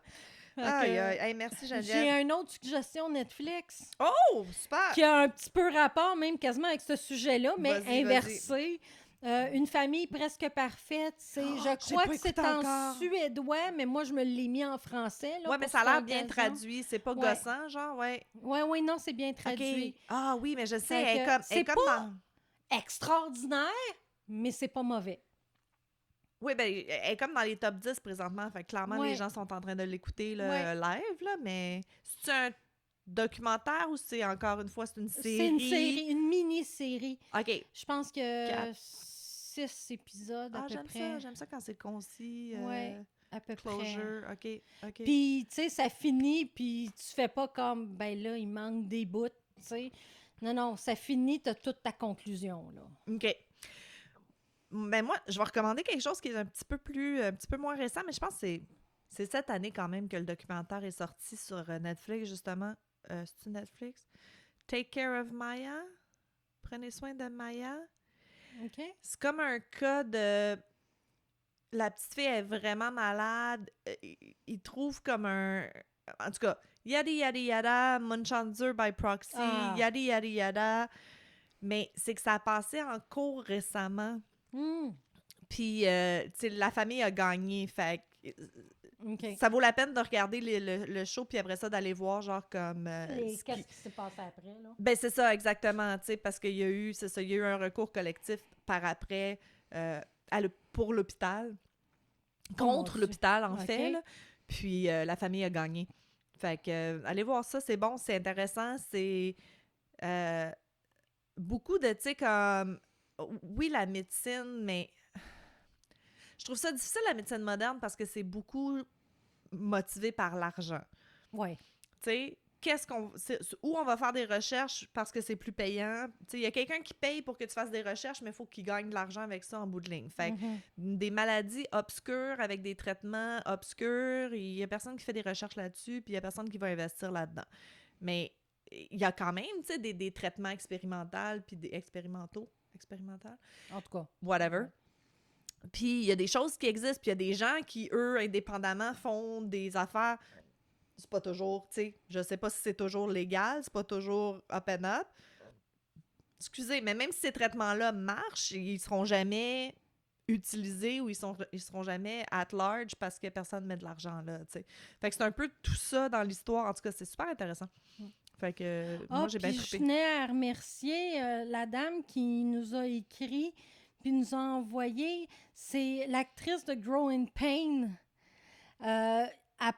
Aïe, aïe. Hey, merci, Geneviève. J'ai une autre suggestion Netflix. Oh, super! Qui a un petit peu rapport, même quasiment avec ce sujet-là, mais Vas-y, inversé. Une famille presque parfaite. Je crois que c'est en suédois, mais moi, je me l'ai mis en français. Oui, mais ça a l'air bien traduit. C'est pas gossant, genre, ouais. Oui, non, c'est bien traduit. Okay. Ah oui, mais je sais, elle est comme pas dans... extraordinaire, mais c'est pas mauvais. Oui, ben, elle est comme dans les top 10 présentement. Fait que clairement, les gens sont en train de l'écouter live, là, mais c'est un documentaire ou c'est encore une fois, c'est une série? C'est une série, une mini-série. OK. Je pense que 6 épisodes à peu près. J'aime ça quand c'est concis. Oui, à peu closure. près. OK. Puis, tu sais, ça finit, puis tu fais pas comme, ben là, il manque des bouts, tu sais. Non, ça finit, t'as toute ta conclusion, là. OK. Ben moi, je vais recommander quelque chose qui est un petit peu moins récent, mais je pense que c'est cette année quand même que le documentaire est sorti sur Netflix, justement. C'est-tu Netflix? Take Care of Maya. Prenez soin de Maya. OK. C'est comme un cas de... La petite fille est vraiment malade. Il trouve comme un... En tout cas, yada yada yada, Munchausen by proxy, yada yada yada. Mais c'est que ça a passé en cours récemment. Puis, tu sais, la famille a gagné. Fait que ça vaut la peine de regarder le show, puis après ça, d'aller voir, genre, comme... Qu'est-ce qui s'est passé après, là? Ben, c'est ça, exactement, tu sais, parce qu'il y a eu, c'est ça, il y a eu un recours collectif par après pour l'hôpital, contre l'hôpital, en fait, là. Puis, la famille a gagné. Fait que, allez voir ça, c'est bon, c'est intéressant, c'est beaucoup de, tu sais, comme... Oui, la médecine, mais je trouve ça difficile, la médecine moderne, parce que c'est beaucoup motivé par l'argent. Oui. Tu sais, où on va faire des recherches parce que c'est plus payant. Tu sais, il y a quelqu'un qui paye pour que tu fasses des recherches, mais il faut qu'il gagne de l'argent avec ça en bout de ligne. Fait que des maladies obscures avec des traitements obscurs, il y a personne qui fait des recherches là-dessus, puis il y a personne qui va investir là-dedans. Mais il y a quand même, tu sais, des traitements expérimentaux, puis des expérimental, en tout cas. Whatever. Puis il y a des choses qui existent, puis il y a des gens qui, eux, indépendamment, font des affaires. C'est pas toujours, tu sais, je sais pas si c'est toujours légal, c'est pas toujours up and up. Excusez, mais même si ces traitements-là marchent, ils seront jamais utilisés ou ils seront jamais at large parce que personne met de l'argent là, tu sais. Fait que c'est un peu tout ça dans l'histoire. En tout cas, c'est super intéressant. Fait que moi, j'ai bien puis je trippé. tenais à remercier la dame qui nous a écrit puis nous a envoyé. C'est l'actrice de Growing Pain. Elle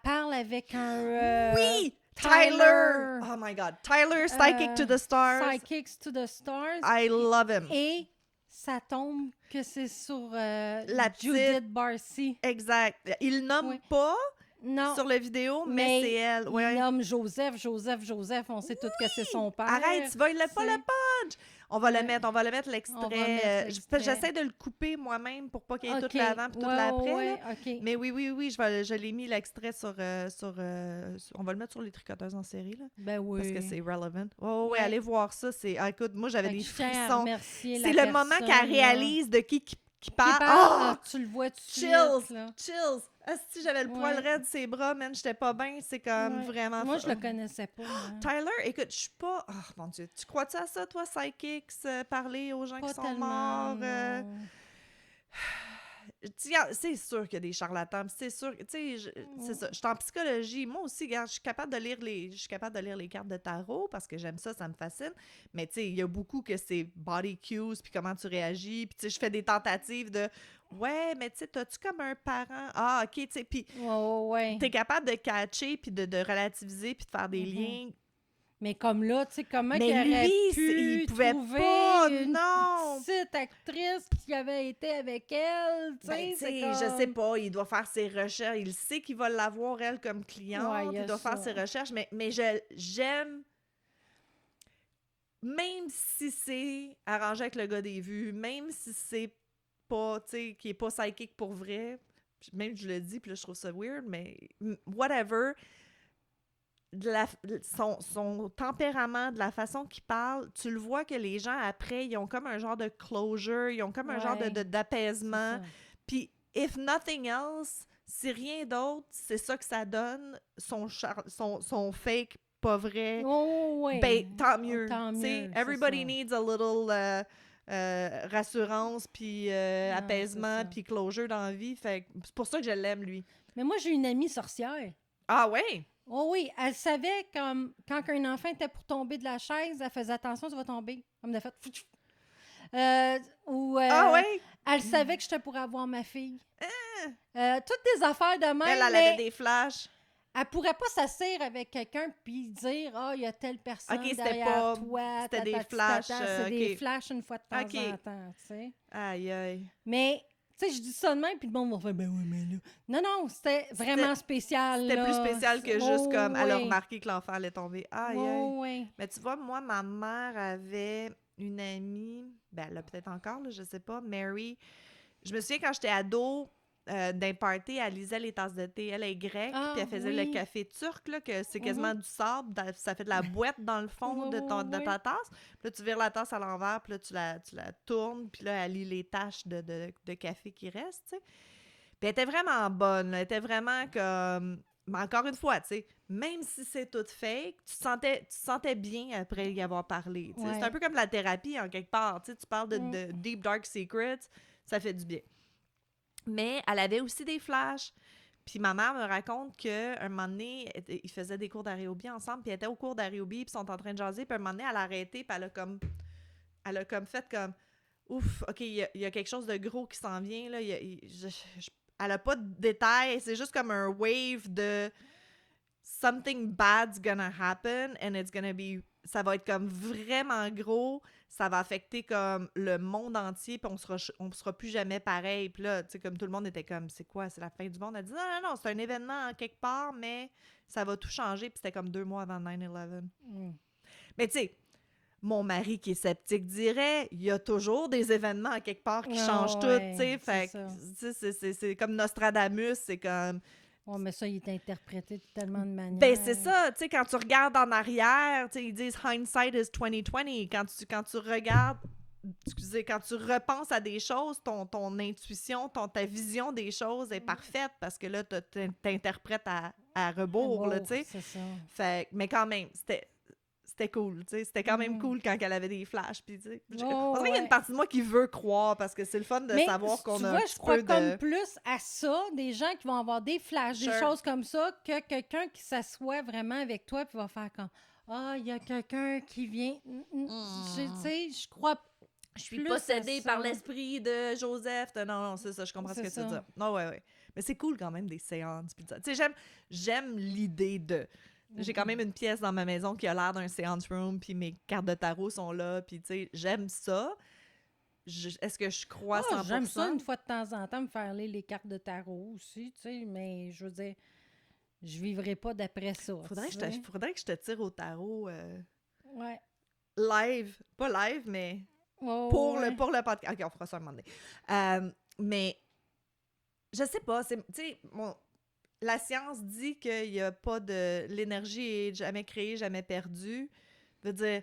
parle avec un... Oui! Tyler! Oh my God. Tyler, Psychic to the Stars. Psychics to the Stars. I love him. Et ça tombe que c'est sur La Judith Barcy. Exact. Il nomme Oui. pas Non, sur la vidéo, mais c'est elle. il Ouais. nomme Joseph. On sait tout que c'est son père. Arrête, tu vas, il l'a pas le punch! On va le Ouais. mettre On va l'extrait. mettre l'extrait. J'essaie de le couper moi-même pour pas qu'il y ait tout OK. l'avant et tout l'après. Ouais, là. OK. Mais oui, je l'ai mis l'extrait sur, on va le mettre sur les tricoteuses en série, là. Ben oui. Parce que c'est relevant. Oui, Ouais. allez voir ça. Écoute, moi, j'avais Fait que des je tiens à frissons. remercier C'est la le moment personne, qu'elle là, réalise de qui qui parle. parle, tu le vois tout de suite, Chills! là. Chills! Si j'avais le poil Ouais. raide de ses bras, man, j'étais pas bien. C'est comme Ouais. vraiment... Moi, je le connaissais pas. Moi. Tyler, écoute, je suis pas... Oh, mon Dieu. Tu crois-tu à ça, toi, Psychics, parler aux gens Pas qui sont tellement. morts? Non. C'est sûr qu'il y a des charlatans. Puis c'est sûr, tu sais, c'est ça. Je suis en psychologie. Moi aussi, regarde, je suis capable de lire les cartes de tarot parce que j'aime ça, ça me fascine. Mais tu sais, il y a beaucoup que c'est body cues, puis comment tu réagis. Puis tu sais, je fais des tentatives de ouais, mais tu sais, t'as-tu comme un parent? Ah, ok, tu sais, puis Ouais. t'es capable de catcher, puis de relativiser, puis de faire des liens. Mais comme là, tu sais, comment Mais qu'il aurait lui, pu il pouvait trouver pas, une non! petite actrice qui avait été avec elle, tu sais, Ben, tu c'est sais, comme... je sais pas, il doit faire ses recherches. Il sait qu'il va l'avoir, elle, comme cliente. Ouais, il y a il doit faire ça. ses recherches. Mais j'aime, même si c'est arrangé avec le gars des vues, même si c'est pas, tu sais, qui est pas psychique pour vrai, même je le dis, puis là, je trouve ça weird, mais whatever, son tempérament, de la façon qu'il parle, tu le vois que les gens, après, ils ont comme un genre de closure, ils ont comme un genre Ouais, d'apaisement. c'est ça. Puis, if nothing else, si rien d'autre, c'est ça que ça donne, son fake, pas vrai, Ouais. ben, tant mieux. Tant Tu sais, mieux, c'est everybody ça. needs a little rassurance, puis Non, apaisement, c'est ça. puis closure dans la vie. Fait que c'est pour ça que je l'aime, lui. Mais moi, j'ai une amie sorcière. Ah ouais? Oh oui, elle savait comme quand un enfant était pour tomber de la chaise, elle faisait attention, tu vas tomber. Comme de fait. Ah ouais? Elle savait que j'étais pour avoir ma fille. Toutes des affaires de même. Elle mais avait des flashs. elle pourrait pas s'asseoir avec quelqu'un puis dire il y a telle personne Ok, c'était derrière pas- toi. c'était des flashs, C'est des ok. flashs une fois de temps Ok. en temps, tu sais. Aïe, aïe. Mais, tu sais, je dis ça de même, puis le monde va faire, ben oui, mais là. Non, c'était vraiment spécial. C'était là. plus spécial que juste comme elle a oui. remarqué que l'enfant allait tomber. Aïe, aïe. Oh, oui. Mais tu vois, moi, ma mère avait une amie, ben elle l'a peut-être encore, là, je sais pas, Mary. Je me souviens quand j'étais ado, d'un party, elle lisait les tasses de thé. Elle est grecque, Ah, puis elle faisait oui. le café turc, là, que c'est quasiment du sable, ça fait de la boîte dans le fond Ouais, de ouais. ta tasse. Puis là, tu vires la tasse à l'envers, puis là, tu la tournes, puis là, elle lit les taches de café qui restent, tu sais. Puis elle était vraiment bonne, là. Elle était vraiment comme... Mais encore une fois, tu sais, même si c'est tout fake, tu te sentais bien après y avoir parlé, tu sais. Ouais. C'est un peu comme la thérapie, en quelque part, tu sais. Tu parles de Mm. deep, dark secrets, ça fait du bien. Mais elle avait aussi des flashs. Puis ma mère me raconte qu'un moment donné, ils faisaient des cours d'aérobie ensemble, puis elle était au cours d'aérobie, puis ils sont en train de jaser, puis un moment donné, elle a arrêté, puis elle a comme fait comme ouf, OK, il y a quelque chose de gros qui s'en vient, là. Elle a pas de détails, c'est juste comme un wave de something bad's gonna happen, and it's gonna be... Ça va être comme vraiment gros, ça va affecter comme le monde entier, puis on sera plus jamais pareil. Puis là, tu sais, comme tout le monde était comme, c'est quoi, c'est la fin du monde? Elle dit, non, c'est un événement en quelque part, mais ça va tout changer, puis c'était comme 2 mois avant 9/11. Mais tu sais, mon mari qui est sceptique dirait, il y a toujours des événements en quelque part qui changent tout, tu sais. Fait que, c'est comme Nostradamus, c'est comme... Ouais, mais ça, il est interprété de tellement de manières. Ben, c'est ça, tu sais, quand tu regardes en arrière, tu sais, ils disent « hindsight is 20/20 ». Quand tu regardes, quand tu repenses à des choses, ton intuition, ta vision des choses est parfaite parce que là, t'interprètes à rebours, là, tu sais. C'est ça. Fait, mais quand même, c'était cool, tu sais. C'était quand même Mhm. cool quand elle avait des flashs, puis tu sais. On Oh, dirait qu'il y a une ouais. partie de moi qui veut croire, parce que c'est le fun de Mais savoir qu'on tu a un vois, petit je crois peu comme de... plus à ça, des gens qui vont avoir des flashs, des Sure. choses comme ça, que quelqu'un qui s'assoit vraiment avec toi puis va faire comme ah, il y a quelqu'un qui vient. Tu sais, je crois Je suis plus possédée à par ça. l'esprit de Joseph. Non, c'est ça, je comprends ce C'est que tu veux ça. dire. Non, ouais. Mais c'est cool quand même, des séances. Puis tu sais, j'aime l'idée de... J'ai quand même une pièce dans ma maison qui a l'air d'un séance room, puis mes cartes de tarot sont là, puis tu sais, j'aime ça. Est-ce que je crois Ah, 100%? j'aime ça une fois de temps en temps me faire lire les cartes de tarot aussi, tu sais, mais je veux dire, je vivrai pas d'après ça. Faudrait tu que, sais. faudrait que je te tire au tarot Ouais. live. Pas live, mais Oh, ouais. pour le podcast. OK, on fera ça un moment donné. Mais je sais pas, tu sais, la science dit qu'il n'y a pas de... L'énergie est jamais créée, jamais perdue. Veut dire,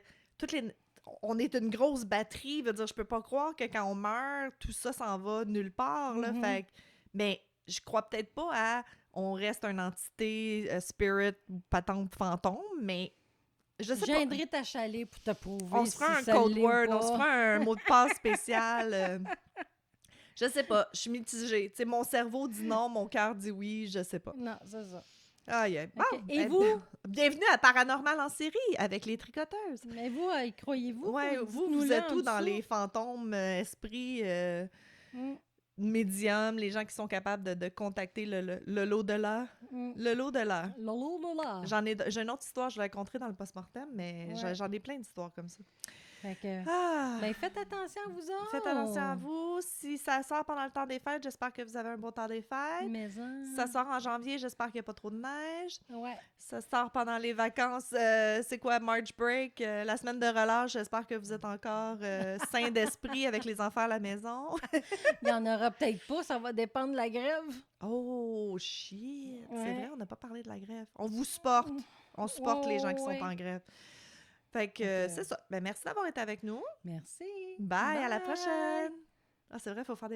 on est une grosse batterie. Veut dire, je peux pas croire que quand on meurt, tout ça s'en va nulle part, là. Mhm. Fait mais je crois peut-être pas à... On reste une entité, spirit, patente, fantôme, mais je sais Je pas. viendrai t'achaler pour te prouver On se si fera un ça code l'est ou word, on se pas. fera un mot de passe spécial. Je sais pas, je suis mitigée. Tu sais, mon cerveau dit non, mon cœur dit oui, je sais pas. Non, c'est ça. Aïe, aïe. Bon, OK. Et vous? bienvenue à Paranormal en série avec les tricoteuses. Mais vous, y croyez-vous? Ouais, vous Dites-nous-le êtes en où dans dessous. les fantômes, esprits, Mm, médiums, les gens qui sont capables de contacter le l'au-delà? mm. Le l'au-delà. Lololala. J'ai une autre histoire, je vais la conter dans le post-mortem, mais Ouais. j'en ai plein d'histoires comme ça. Fait que, Ah! ben, faites attention à vous autres. Faites attention à vous. Si ça sort pendant le temps des fêtes, j'espère que vous avez un bon temps des fêtes. Mais Ça sort en janvier, j'espère qu'il n'y a pas trop de neige. Ouais. Ça sort pendant les vacances, c'est quoi, March Break, la semaine de relâche, j'espère que vous êtes encore sains d'esprit avec les enfants à la maison. Il y en aura peut-être pas, ça va dépendre de la grève. Oh, shit! C'est Ouais. vrai, on n'a pas parlé de la grève. On vous supporte. On supporte les gens qui ouais. sont en grève. Fait que Fait que- c'est ça. Ben, merci d'avoir été avec nous. Merci. Bye, à la prochaine! Ah, c'est vrai, il faut faire des